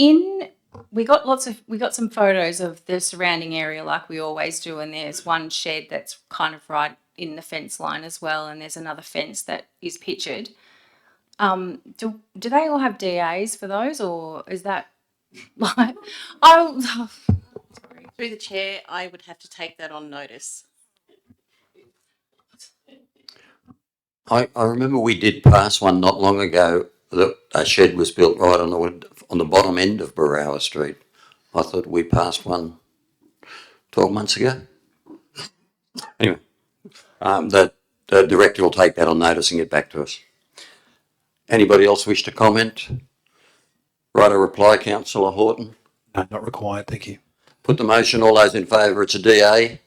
we got some photos of the surrounding area like we always do, and there's one shed that's kind of right in the fence line as well, and there's another fence that is pictured. Do they all have DAs for those, or is that like Through the chair, I would have to take that on notice. I remember we did pass one not long ago that a shed was built right on the bottom end of Barawa Street. I thought we passed one 12 months ago. Anyway, the director will take that on notice and get back to us. Anybody else wish to comment? Right, a reply, Councillor Horton. No, not required. Thank you. Put the motion. All those in favour, it's a DA.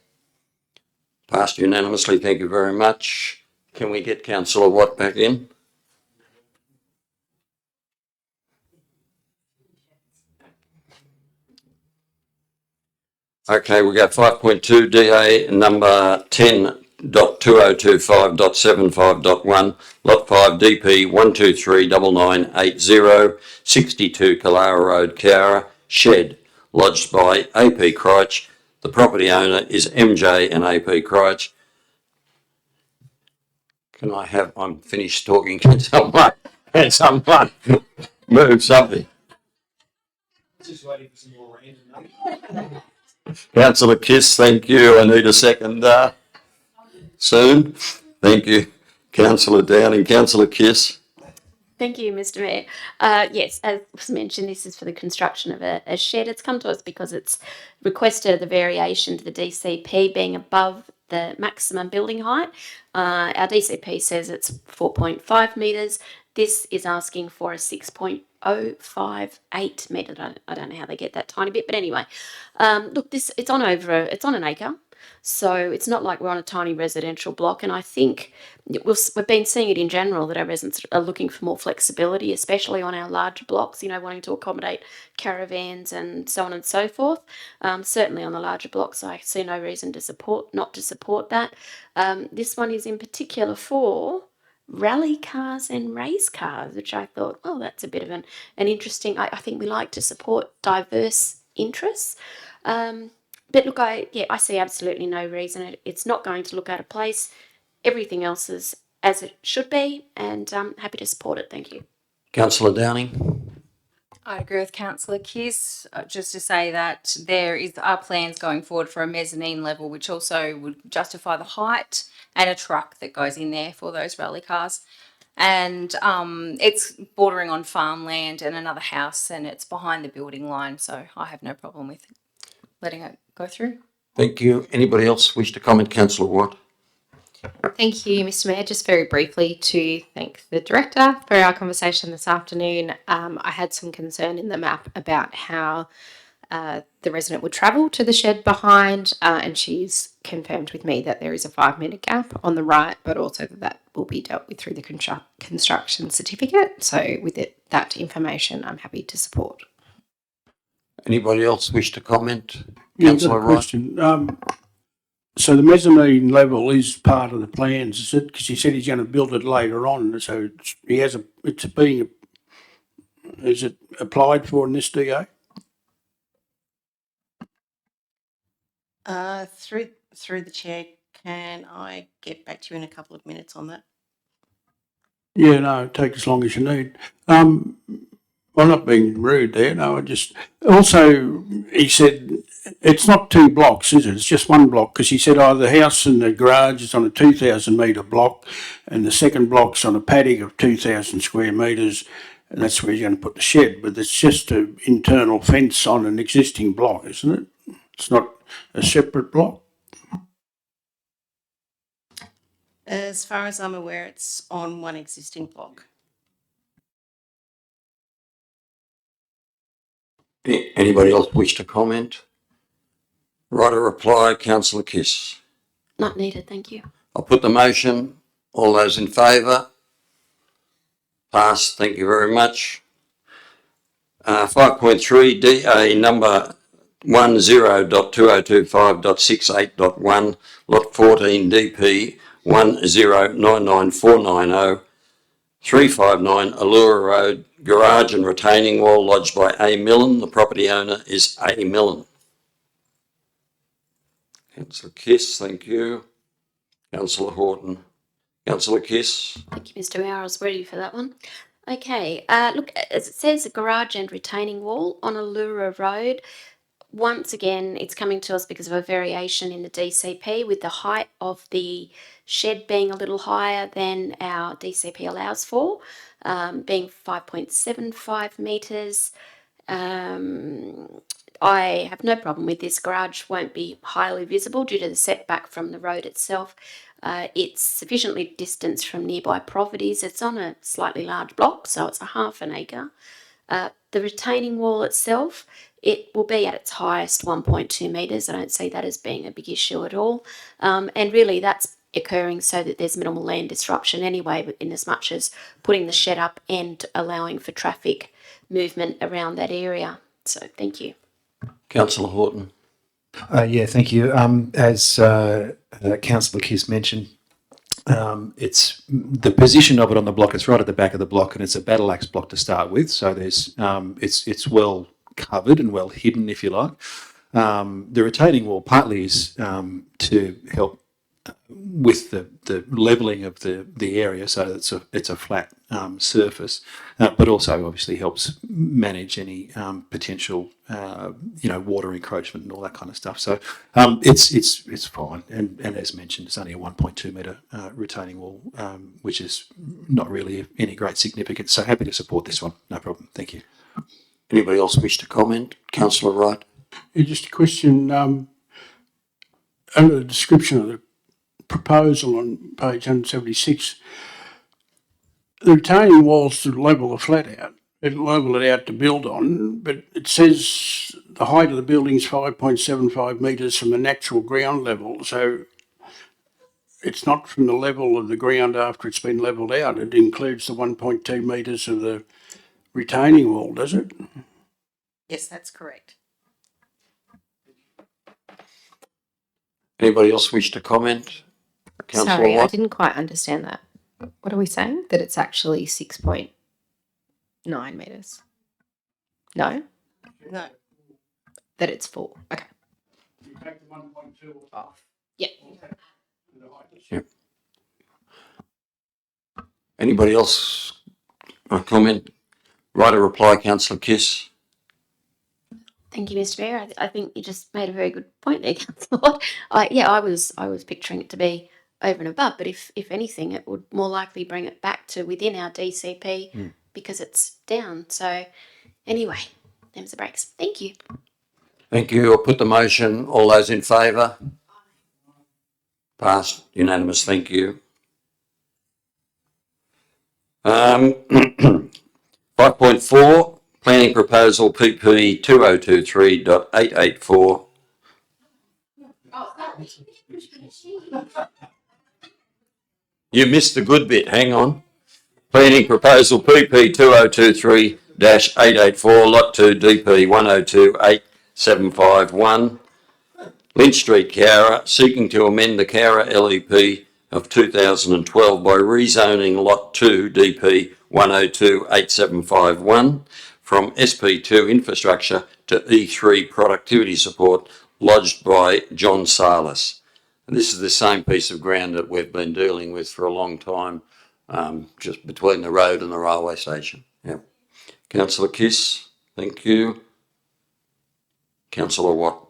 Passed unanimously. Thank you very much. Can we get Councillor Watt back in? Okay, we got 5.2 DA number 10.2025.75.1, Lot 5 DP 1239980, 62 Cowra Road, Cowra, shed, lodged by AP Crouch. The property owner is MJ and AP Crouch. Can I have, I'm finished talking, can someone move something? Just waiting for some more random. Councillor Kiss, thank you. I need a second soon. Thank you. Councillor Downing, Councillor Kiss. Thank you, Mr. Mayor. Yes, as was mentioned, this is for the construction of a shed. It's come to us because it's requested the variation to the DCP being above the maximum building height. Our DCP says it's 4.5 metres. This is asking for a 6.058 metre. I don't know how they get that tiny bit, but anyway, look, it's on an acre. So it's not like we're on a tiny residential block, and I think we've been seeing it in general that our residents are looking for more flexibility, especially on our larger blocks, wanting to accommodate caravans and so on and so forth. Certainly on the larger blocks, I see no reason not to support that. This one is in particular for rally cars and race cars, which I thought, oh, that's a bit of an interesting, I think we like to support diverse interests. But look, I see absolutely no reason. It's not going to look out of place. Everything else is as it should be, and I'm happy to support it. Thank you. Councillor Downing. I agree with Councillor Kiss. Just to say that are plans going forward for a mezzanine level, which also would justify the height, and a truck that goes in there for those rally cars. And it's bordering on farmland and another house, and it's behind the building line, so I have no problem with letting it go through. Thank you. Anybody else wish to comment? Councillor Watt. Thank you, Mr. Mayor. Just very briefly to thank the Director for our conversation this afternoon. I had some concern in the map about how the resident would travel to the shed behind, and she's confirmed with me that there is a 5-metre gap on the right, but also that will be dealt with through the construction certificate. So with that information, I'm happy to support. Anybody else wish to comment? Yeah, I've got Councillor a Wright. question. So the mezzanine level is part of the plans, is it? Because he said he's going to build it later on. So is it applied for in this DA? Through the chair, can I get back to you in a couple of minutes on that? Yeah, no, take as long as you need. I'm not being rude there. No, also, he said it's not 2 blocks, is it? It's just 1 block, because he said, the house and the garage is on a 2,000 metre block, and the second block's on a paddock of 2,000 square metres, and that's where he's going to put the shed. But it's just an internal fence on an existing block, isn't it? It's not a separate block. As far as I'm aware, it's on one existing block. Anybody else wish to comment? Right, a reply, Councillor Kiss. Not needed. Thank you. I'll put the motion. All those in favour? Passed. Thank you very much. 5.3 DA number 10.2025.68.1 lot 14 DP 1099490 359 Allura Road, garage and retaining wall lodged by A. Millen. The property owner is A. Millen. Councillor Kiss, thank you. Councillor Horton. Councillor Kiss. Thank you, Mr. Mayor. I was ready for that one. Okay. Look, as it says, a garage and retaining wall on Allura Road. Once again, it's coming to us because of a variation in the DCP, with the height of the shed being a little higher than our DCP allows for, being 5.75 metres. I have no problem with this. Garage won't be highly visible due to the setback from the road itself. It's sufficiently distanced from nearby properties. It's on a slightly large block, so it's a half an acre. The retaining wall itself, it will be at its highest 1.2 metres. I don't see that as being a big issue at all. And really that's occurring so that there's minimal land disruption anyway, in as much as putting the shed up and allowing for traffic movement around that area. So thank you. Councillor Horton. Yeah, thank you. As Councillor Kiss mentioned, it's the position of it on the block. It's right at the back of the block, and it's a battle axe block to start with. So there's it's well covered and well hidden, if you like. The retaining wall partly is to help with the levelling of the area, so that it's a flat surface, but also obviously helps manage any potential water encroachment and all that kind of stuff. So it's fine, and as mentioned, it's only a 1.2 metre retaining wall, which is not really of any great significance. So happy to support this one, no problem. Thank you. Anybody else wish to comment? Councillor Wright. Yeah, just a question, under the description of the proposal on page 176, the retaining walls to level the flat out. It'll level it out to build on, but it says the height of the building is 5.75 metres from the natural ground level. So it's not from the level of the ground after it's been levelled out. It includes the 1.2 metres of the retaining wall, does it? Yes, that's correct. Anybody else wish to comment? Councillor Sorry, I Watt. didn't quite understand that. What are we saying? That it's actually 6.9 metres? No? No, That it's 4. Okay. You take the 1.2 Off. Yep. Yep. Anybody else comment? Right, a reply, Councillor Kiss. Thank you, Mr. Mayor. I think you just made a very good point there, Councillor. I was picturing it to be over and above, but if anything, it would more likely bring it back to within our DCP because it's down. So anyway, them's the breaks. Thank you. Thank you. I'll put the motion. All those in favour? Passed. Unanimous. Thank you. 5.4, planning proposal PP 2023.884. You missed the good bit. Hang on. Planning proposal PP 2023-884, Lot 2, DP 1028751. Lynch Street, Cowra, seeking to amend the Cowra LEP of 2012 by rezoning Lot 2, DP 1028751 from SP2 infrastructure to E3 productivity support, lodged by John Salas. And this is the same piece of ground that we've been dealing with for a long time, just between the road and the railway station. Yep. Councillor Kiss, thank you. Councillor Watt.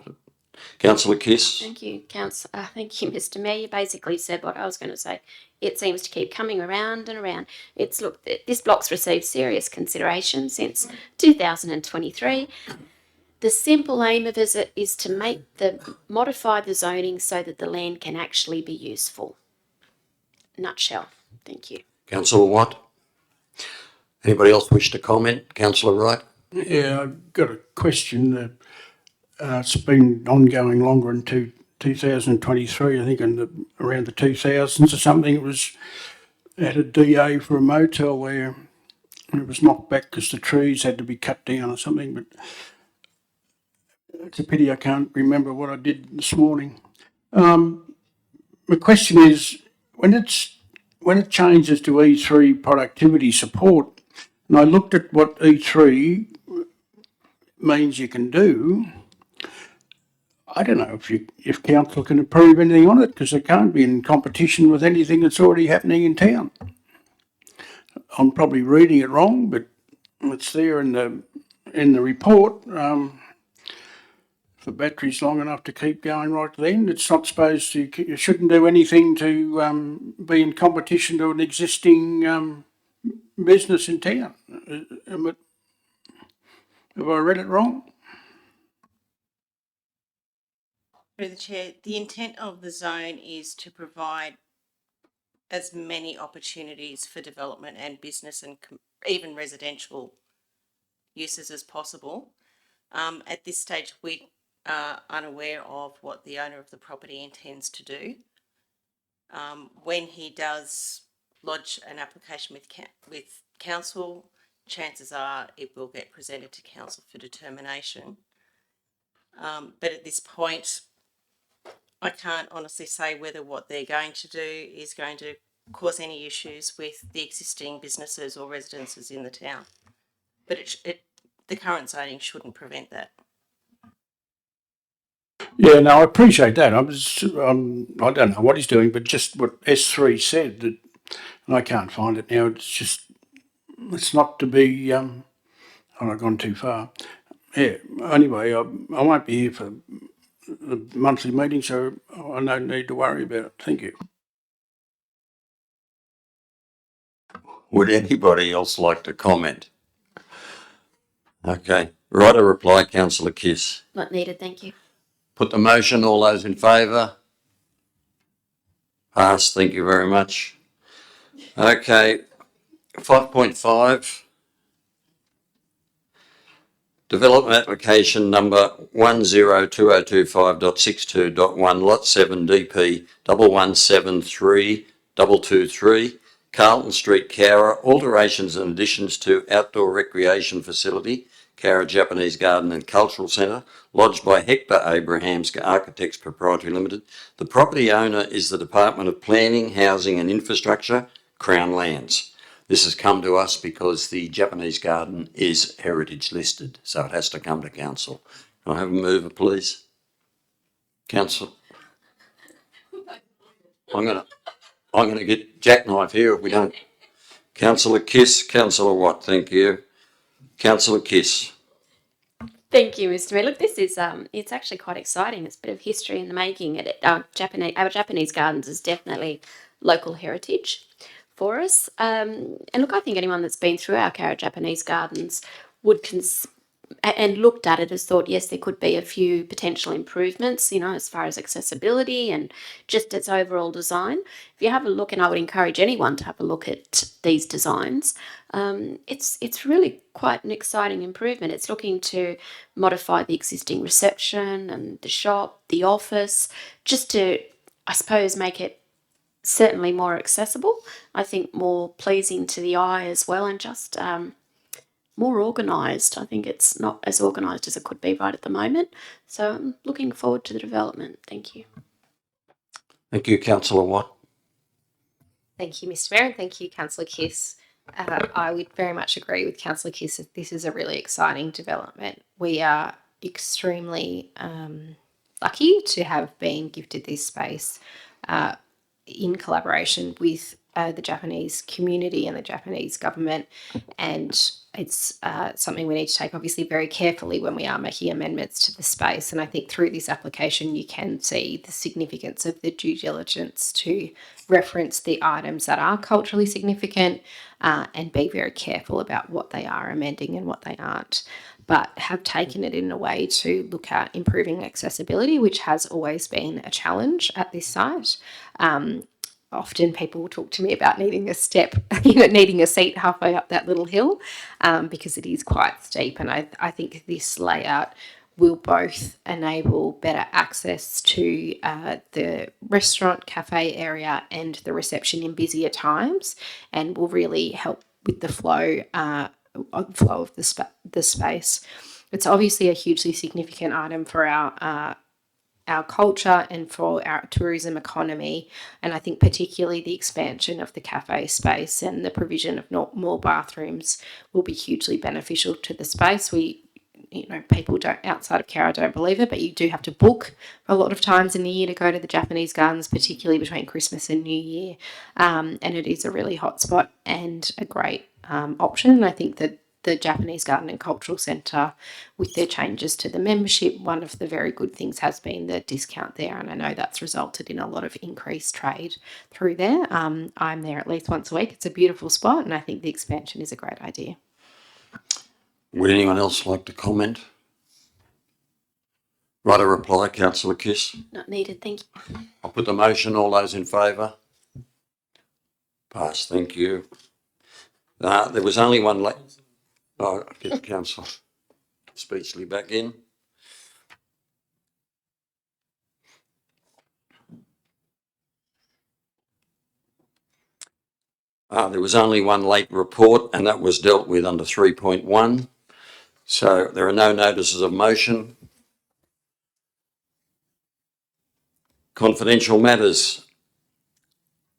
Councillor Kiss. Thank you, thank you, Mr. Mayor. You basically said what I was going to say. It seems to keep coming around and around. This block's received serious consideration since 2023. The simple aim of it is to modify the zoning so that the land can actually be useful. Nutshell. Thank you. Councillor Watt. Anybody else wish to comment? Councillor Wright. Yeah, I've got a question. It's been ongoing longer into 2023, I think, around the 2000s or something. It had a DA for a motel there. It was knocked back because the trees had to be cut down or something, but it's a pity I can't remember what I did this morning. My question is, when it changes to E3 productivity support, and I looked at what E3 means you can do, I don't know if council can approve anything on it because it can't be in competition with anything that's already happening in town. I'm probably reading it wrong, but it's there in the report. If the battery's long enough to keep going right then, it's not supposed to. You shouldn't do anything to be in competition to an existing business in town. Have I read it wrong? through the chair, the intent of the zone is to provide as many opportunities for development and business and even residential uses as possible. At this stage, we are unaware of what the owner of the property intends to do. When he does lodge an application with council, chances are it will get presented to council for determination. But at this point, I can't honestly say whether what they're going to do is going to cause any issues with the existing businesses or residences in the town. But the current zoning shouldn't prevent that. Yeah, no, I appreciate that. I don't know what he's doing, but just what S3 said, that, and I can't find it now, it's not to be, I've gone too far. Yeah, anyway, I won't be here for the monthly meeting, so I no need to worry about it. Thank you. Would anybody else like to comment? Okay, right a reply, councillor Kiss. Not needed, thank you. Put the motion, all those in favour? Passed, thank you very much. Okay, 5.5. Development application number 102025.62.1, lot 7 DP 1173223, Carlton Street, Cowra, alterations and additions to outdoor recreation facility, Cowra Japanese Garden and Cultural Centre, lodged by Hector Abrahams Architects Proprietary Limited. The property owner is the Department of Planning, Housing and Infrastructure, Crown Lands. This has come to us because the Japanese garden is heritage listed, so it has to come to council. Can I have a mover, please? Council. I'm gonna get jackknife here if we don't. Councillor Kiss, Councillor Watt, thank you. Councillor Kiss. Thank you, Mr. Mayor. Look, this is it's actually quite exciting. It's a bit of history in the making. Our Japanese gardens is definitely local heritage for us. And look, I think anyone that's been through our Cowra Japanese gardens would and looked at it has thought, yes, there could be a few potential improvements, as far as accessibility and just its overall design. If you have a look, and I would encourage anyone to have a look at these designs, it's really quite an exciting improvement. It's looking to modify the existing reception and the shop, the office, just to, I suppose, make it certainly more accessible. I think more pleasing to the eye as well, and just more organised. I think it's not as organised as it could be right at the moment. So I'm looking forward to the development. Thank you. Thank you, Councillor Watt. Thank you, Mr. Mayor, and thank you, Councillor Kiss. I would very much agree with Councillor Kiss that this is a really exciting development. We are extremely lucky to have been gifted this space in collaboration with the Japanese community and the Japanese government, and it's something we need to take obviously very carefully when we are making amendments to the space. And I think through this application you can see the significance of the due diligence to reference the items that are culturally significant and be very careful about what they are amending and what they aren't, but have taken it in a way to look at improving accessibility, which has always been a challenge at this site. Often people will talk to me about needing a step, needing a seat halfway up that little hill, because it is quite steep. And I think this layout will both enable better access to the restaurant, cafe area and the reception in busier times, and will really help with the flow of the space. It's obviously a hugely significant item for our culture and for our tourism economy, and I think particularly the expansion of the cafe space and the provision of more bathrooms will be hugely beneficial to the space. People outside of Cowra don't believe it, but you do have to book a lot of times in the year to go to the Japanese gardens, particularly between Christmas and New Year, and it is a really hot spot and a great option. And I think that the Japanese Garden and Cultural Centre, with their changes to the membership, one of the very good things has been the discount there, and I know that's resulted in a lot of increased trade through there. I'm there at least once a week. It's a beautiful spot, and I think the expansion is a great idea. Would anyone else like to comment? Right a reply, Councillor Kiss. Not needed, thank you. I'll put the motion, all those in favour? Passed, thank you. There was only one I'll get Councillor Speechley back in. There was only one late report, and that was dealt with under 3.1. So there are no notices of motion. Confidential matters.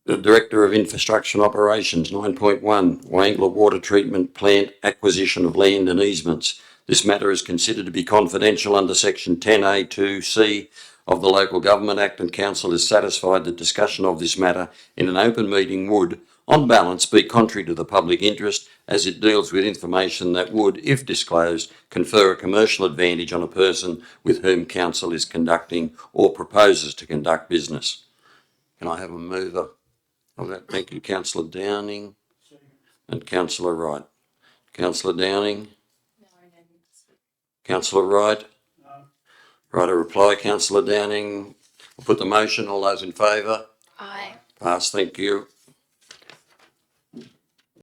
The Director of Infrastructure and Operations, 9.1, Wangler Water Treatment Plant acquisition of land and easements. This matter is considered to be confidential under section 10A2C of the Local Government Act, and Council is satisfied that discussion of this matter in an open meeting would, on balance, be contrary to the public interest, as it deals with information that would, if disclosed, confer a commercial advantage on a person with whom Council is conducting or proposes to conduct business. Can I have a mover of that? Thank you, Councillor Downing and Councillor Wright. Councillor Downing? Councillor Wright? Right, a reply, Councillor Downing. I'll put the motion. All those in favour? Aye. Pass, thank you.